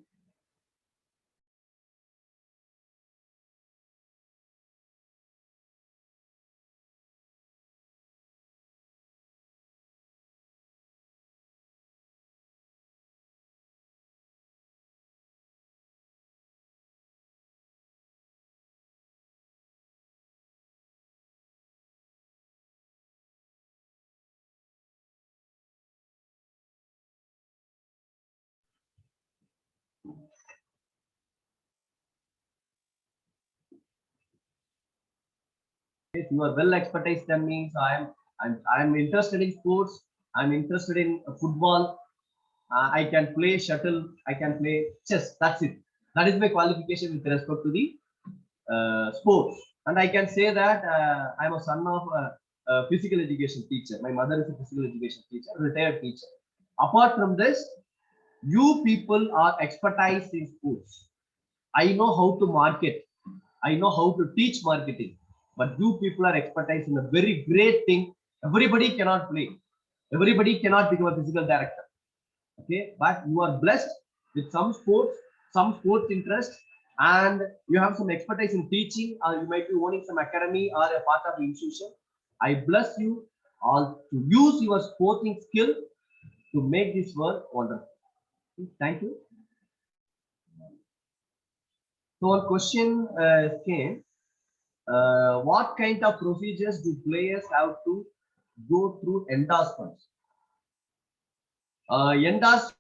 S1: If you are well expertise, that means I'm interested in sports. I'm interested in football. I can play shuttle. I can play chess. That's it. That is my qualification with respect to the sports. And I can say that I'm a son of a physical education teacher. My mother is a physical education teacher, retired teacher. Apart from this, you people are expertise in sports. I know how to market. I know how to teach marketing. But you people are expertise in a very great thing. Everybody cannot play. Everybody cannot become a physical director. Okay, but you are blessed with some sports interest, and you have some expertise in teaching, or you might be owning some academy or a part of the institution. I bless you all to use your sporting skill to make this work wonderful. Thank you. So one question came. What kind of procedures do players have to go through endorsements? Endorsement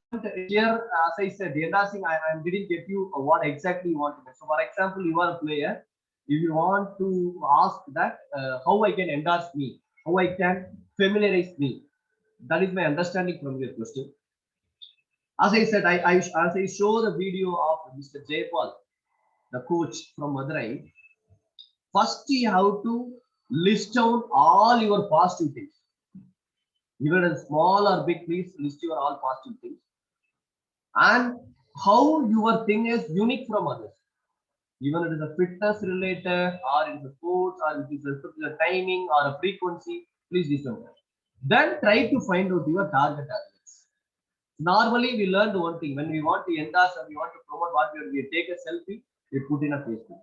S1: here, as I said, the endorsing, I didn't get you what exactly you want to make. So, for example, you are a player. If you want to ask that how I can endorse me, how I can familiarize me, that is my understanding from your question. As I said, as I show the video of Mr. Jaypal, the coach from Madurai. First, you have to list down all your positive things. Even in small or big, please list your all positive things. And how your thing is unique from others. Even it is a fitness related, or it is a sports, or it is a timing or a frequency, please list down. Then try to find out your target audience. Normally, we learned one thing. When we want to endorse or we want to promote what we take a selfie, we put in a Facebook.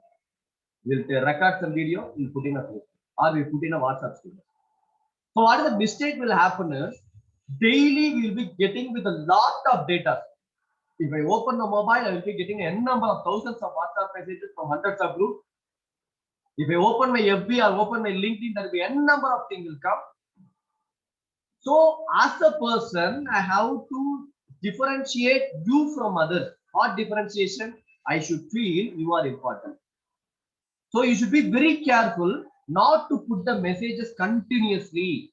S1: We'll record some video, we'll put in a Facebook, or we put in a WhatsApp status. So what is the mistake will happen is, daily we'll be getting with a lot of data. If I open the mobile, I will be getting n number of thousands of WhatsApp messages from hundreds of groups. If I open my FB or open my LinkedIn, there will be n number of things will come. So as a person, I have to differentiate you from others. What differentiation? I should feel you are important. So you should be very careful not to put the messages continuously.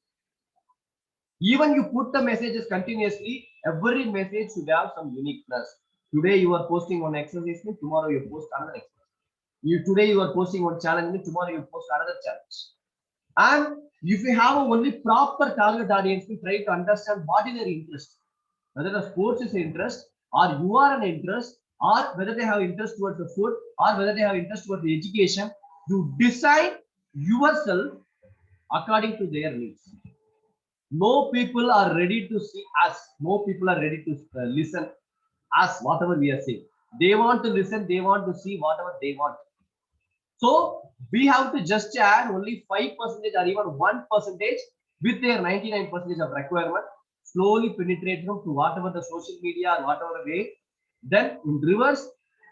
S1: Even you put the messages continuously, every message should have some uniqueness. Today you are posting one exercise, tomorrow you post another exercise. Today you are posting one challenge, tomorrow you post another challenge. And if you have only proper target audience, you try to understand what is their interest. Whether the sports is an interest, or you are an interest, or whether they have interest towards the food, or whether they have interest towards the education. You decide yourself according to their needs. No people are ready to see us. No people are ready to listen us, whatever we are saying. They want to listen, they want to see whatever they want. So we have to just add only 5% or even 1% with their 99% of requirement, slowly penetrate them to whatever the social media or whatever way. Then in reverse,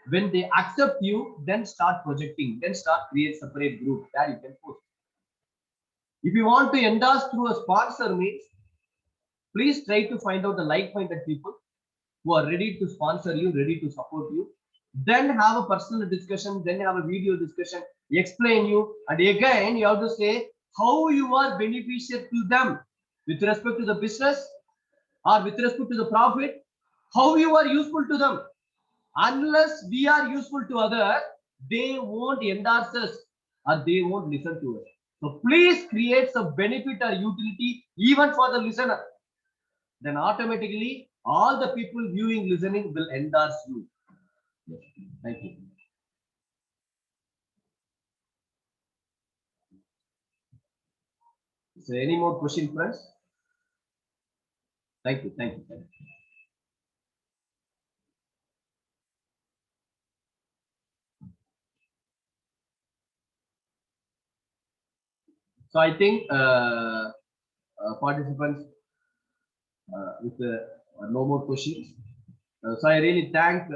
S1: when they accept you, then start projecting, then start create separate group that you can post. If you want to endorse through a sponsor means, please try to find out the like-minded people who are ready to sponsor you, ready to support you. then have a personal discussion, then have a video discussion, explain you, and again you have to say how you are beneficial to them with respect to the business or with respect to the profit, how you are useful to them. Unless we are useful to others, they won't endorse us or they won't listen to us. So please create some benefit or utility even for the listener. Then automatically all the people viewing, listening will endorse you. Yes. Thank you. So any more question, friends? Thank you. Thank you. Thank you. So I think participants with no more questions. So I really thank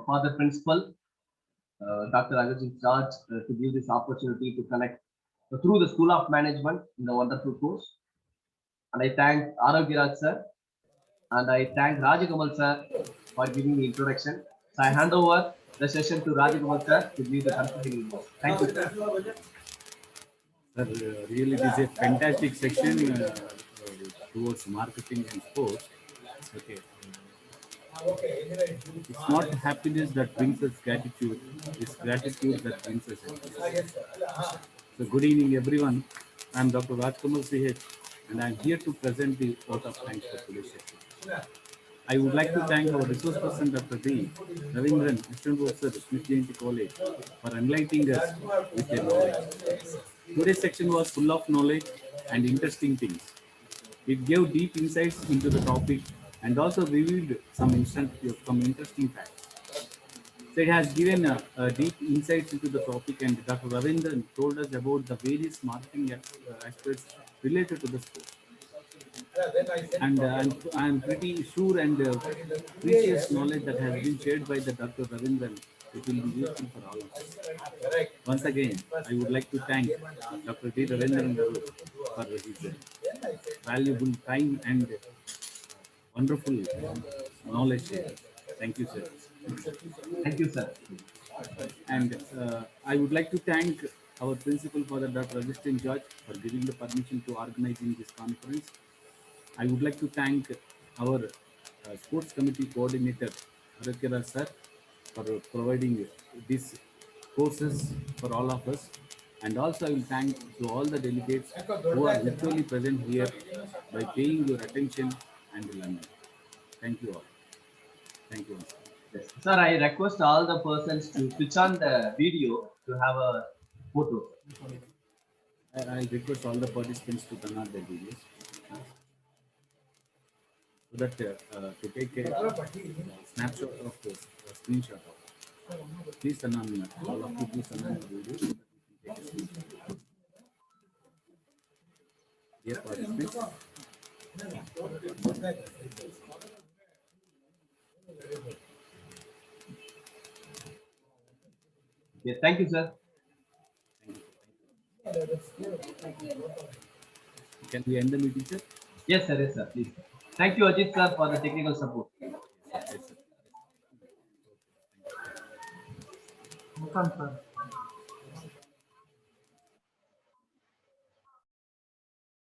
S1: Father Principal, Dr. Agajit George, to give this opportunity to connect through the School of Management in the wonderful course. And I thank Arogiraj sir, and I thank Rajakamal sir for giving the introduction. So I hand over the session to Rajakamal sir to give the concluding remarks. Thank you, sir.
S2: Sir, really, it is a fantastic section towards marketing and sports. Okay. It's not happiness that brings us gratitude, it's gratitude that brings us happiness. So, good evening, everyone. I'm Dr. Rajkamal CH, and I'm here to present the vote of thanks for today's session. I would like to thank our resource person, Dr. D. Ravindran, Assistant Professor, Smith Jayanti College, for enlightening us with their knowledge. Today's section was full of knowledge and interesting things. It gave deep insights into the topic and also revealed some interesting facts. So it has given a deep insights into the topic, and Dr. Ravindran told us about the various marketing aspects related to the sport. And I'm pretty sure and precious knowledge that has been shared by the Dr. Ravindran, it will be useful for all of us. Once again, I would like to thank Dr. D. Ravindran Garu for his valuable time and wonderful knowledge sharing. Thank you, sir.
S1: Thank you, sir.
S2: And I would like to thank our principal, Father Dr. Agustin George, for giving the permission to organizing this conference. I would like to thank our sports committee coordinator, Arakira sir, for providing these courses for all of us. And also I will thank to all the delegates who are virtually present here by paying your attention and learning. Thank you all. Thank you.
S1: Yes. Sir, I request all the persons to switch on the video to have a photo.
S2: I request all the participants to turn on their videos so that to take a snapshot of the screenshot of. Please turn on all of you. Please turn on the video so that we can take a screenshot. Dear participants.
S1: Yes, thank you, sir.
S2: Can we end the meeting, sir?
S1: Yes, sir. Yes, sir. Please. Thank you, Ajit sir, for the technical support.
S2: Yes, sir.
S7: Welcome, sir.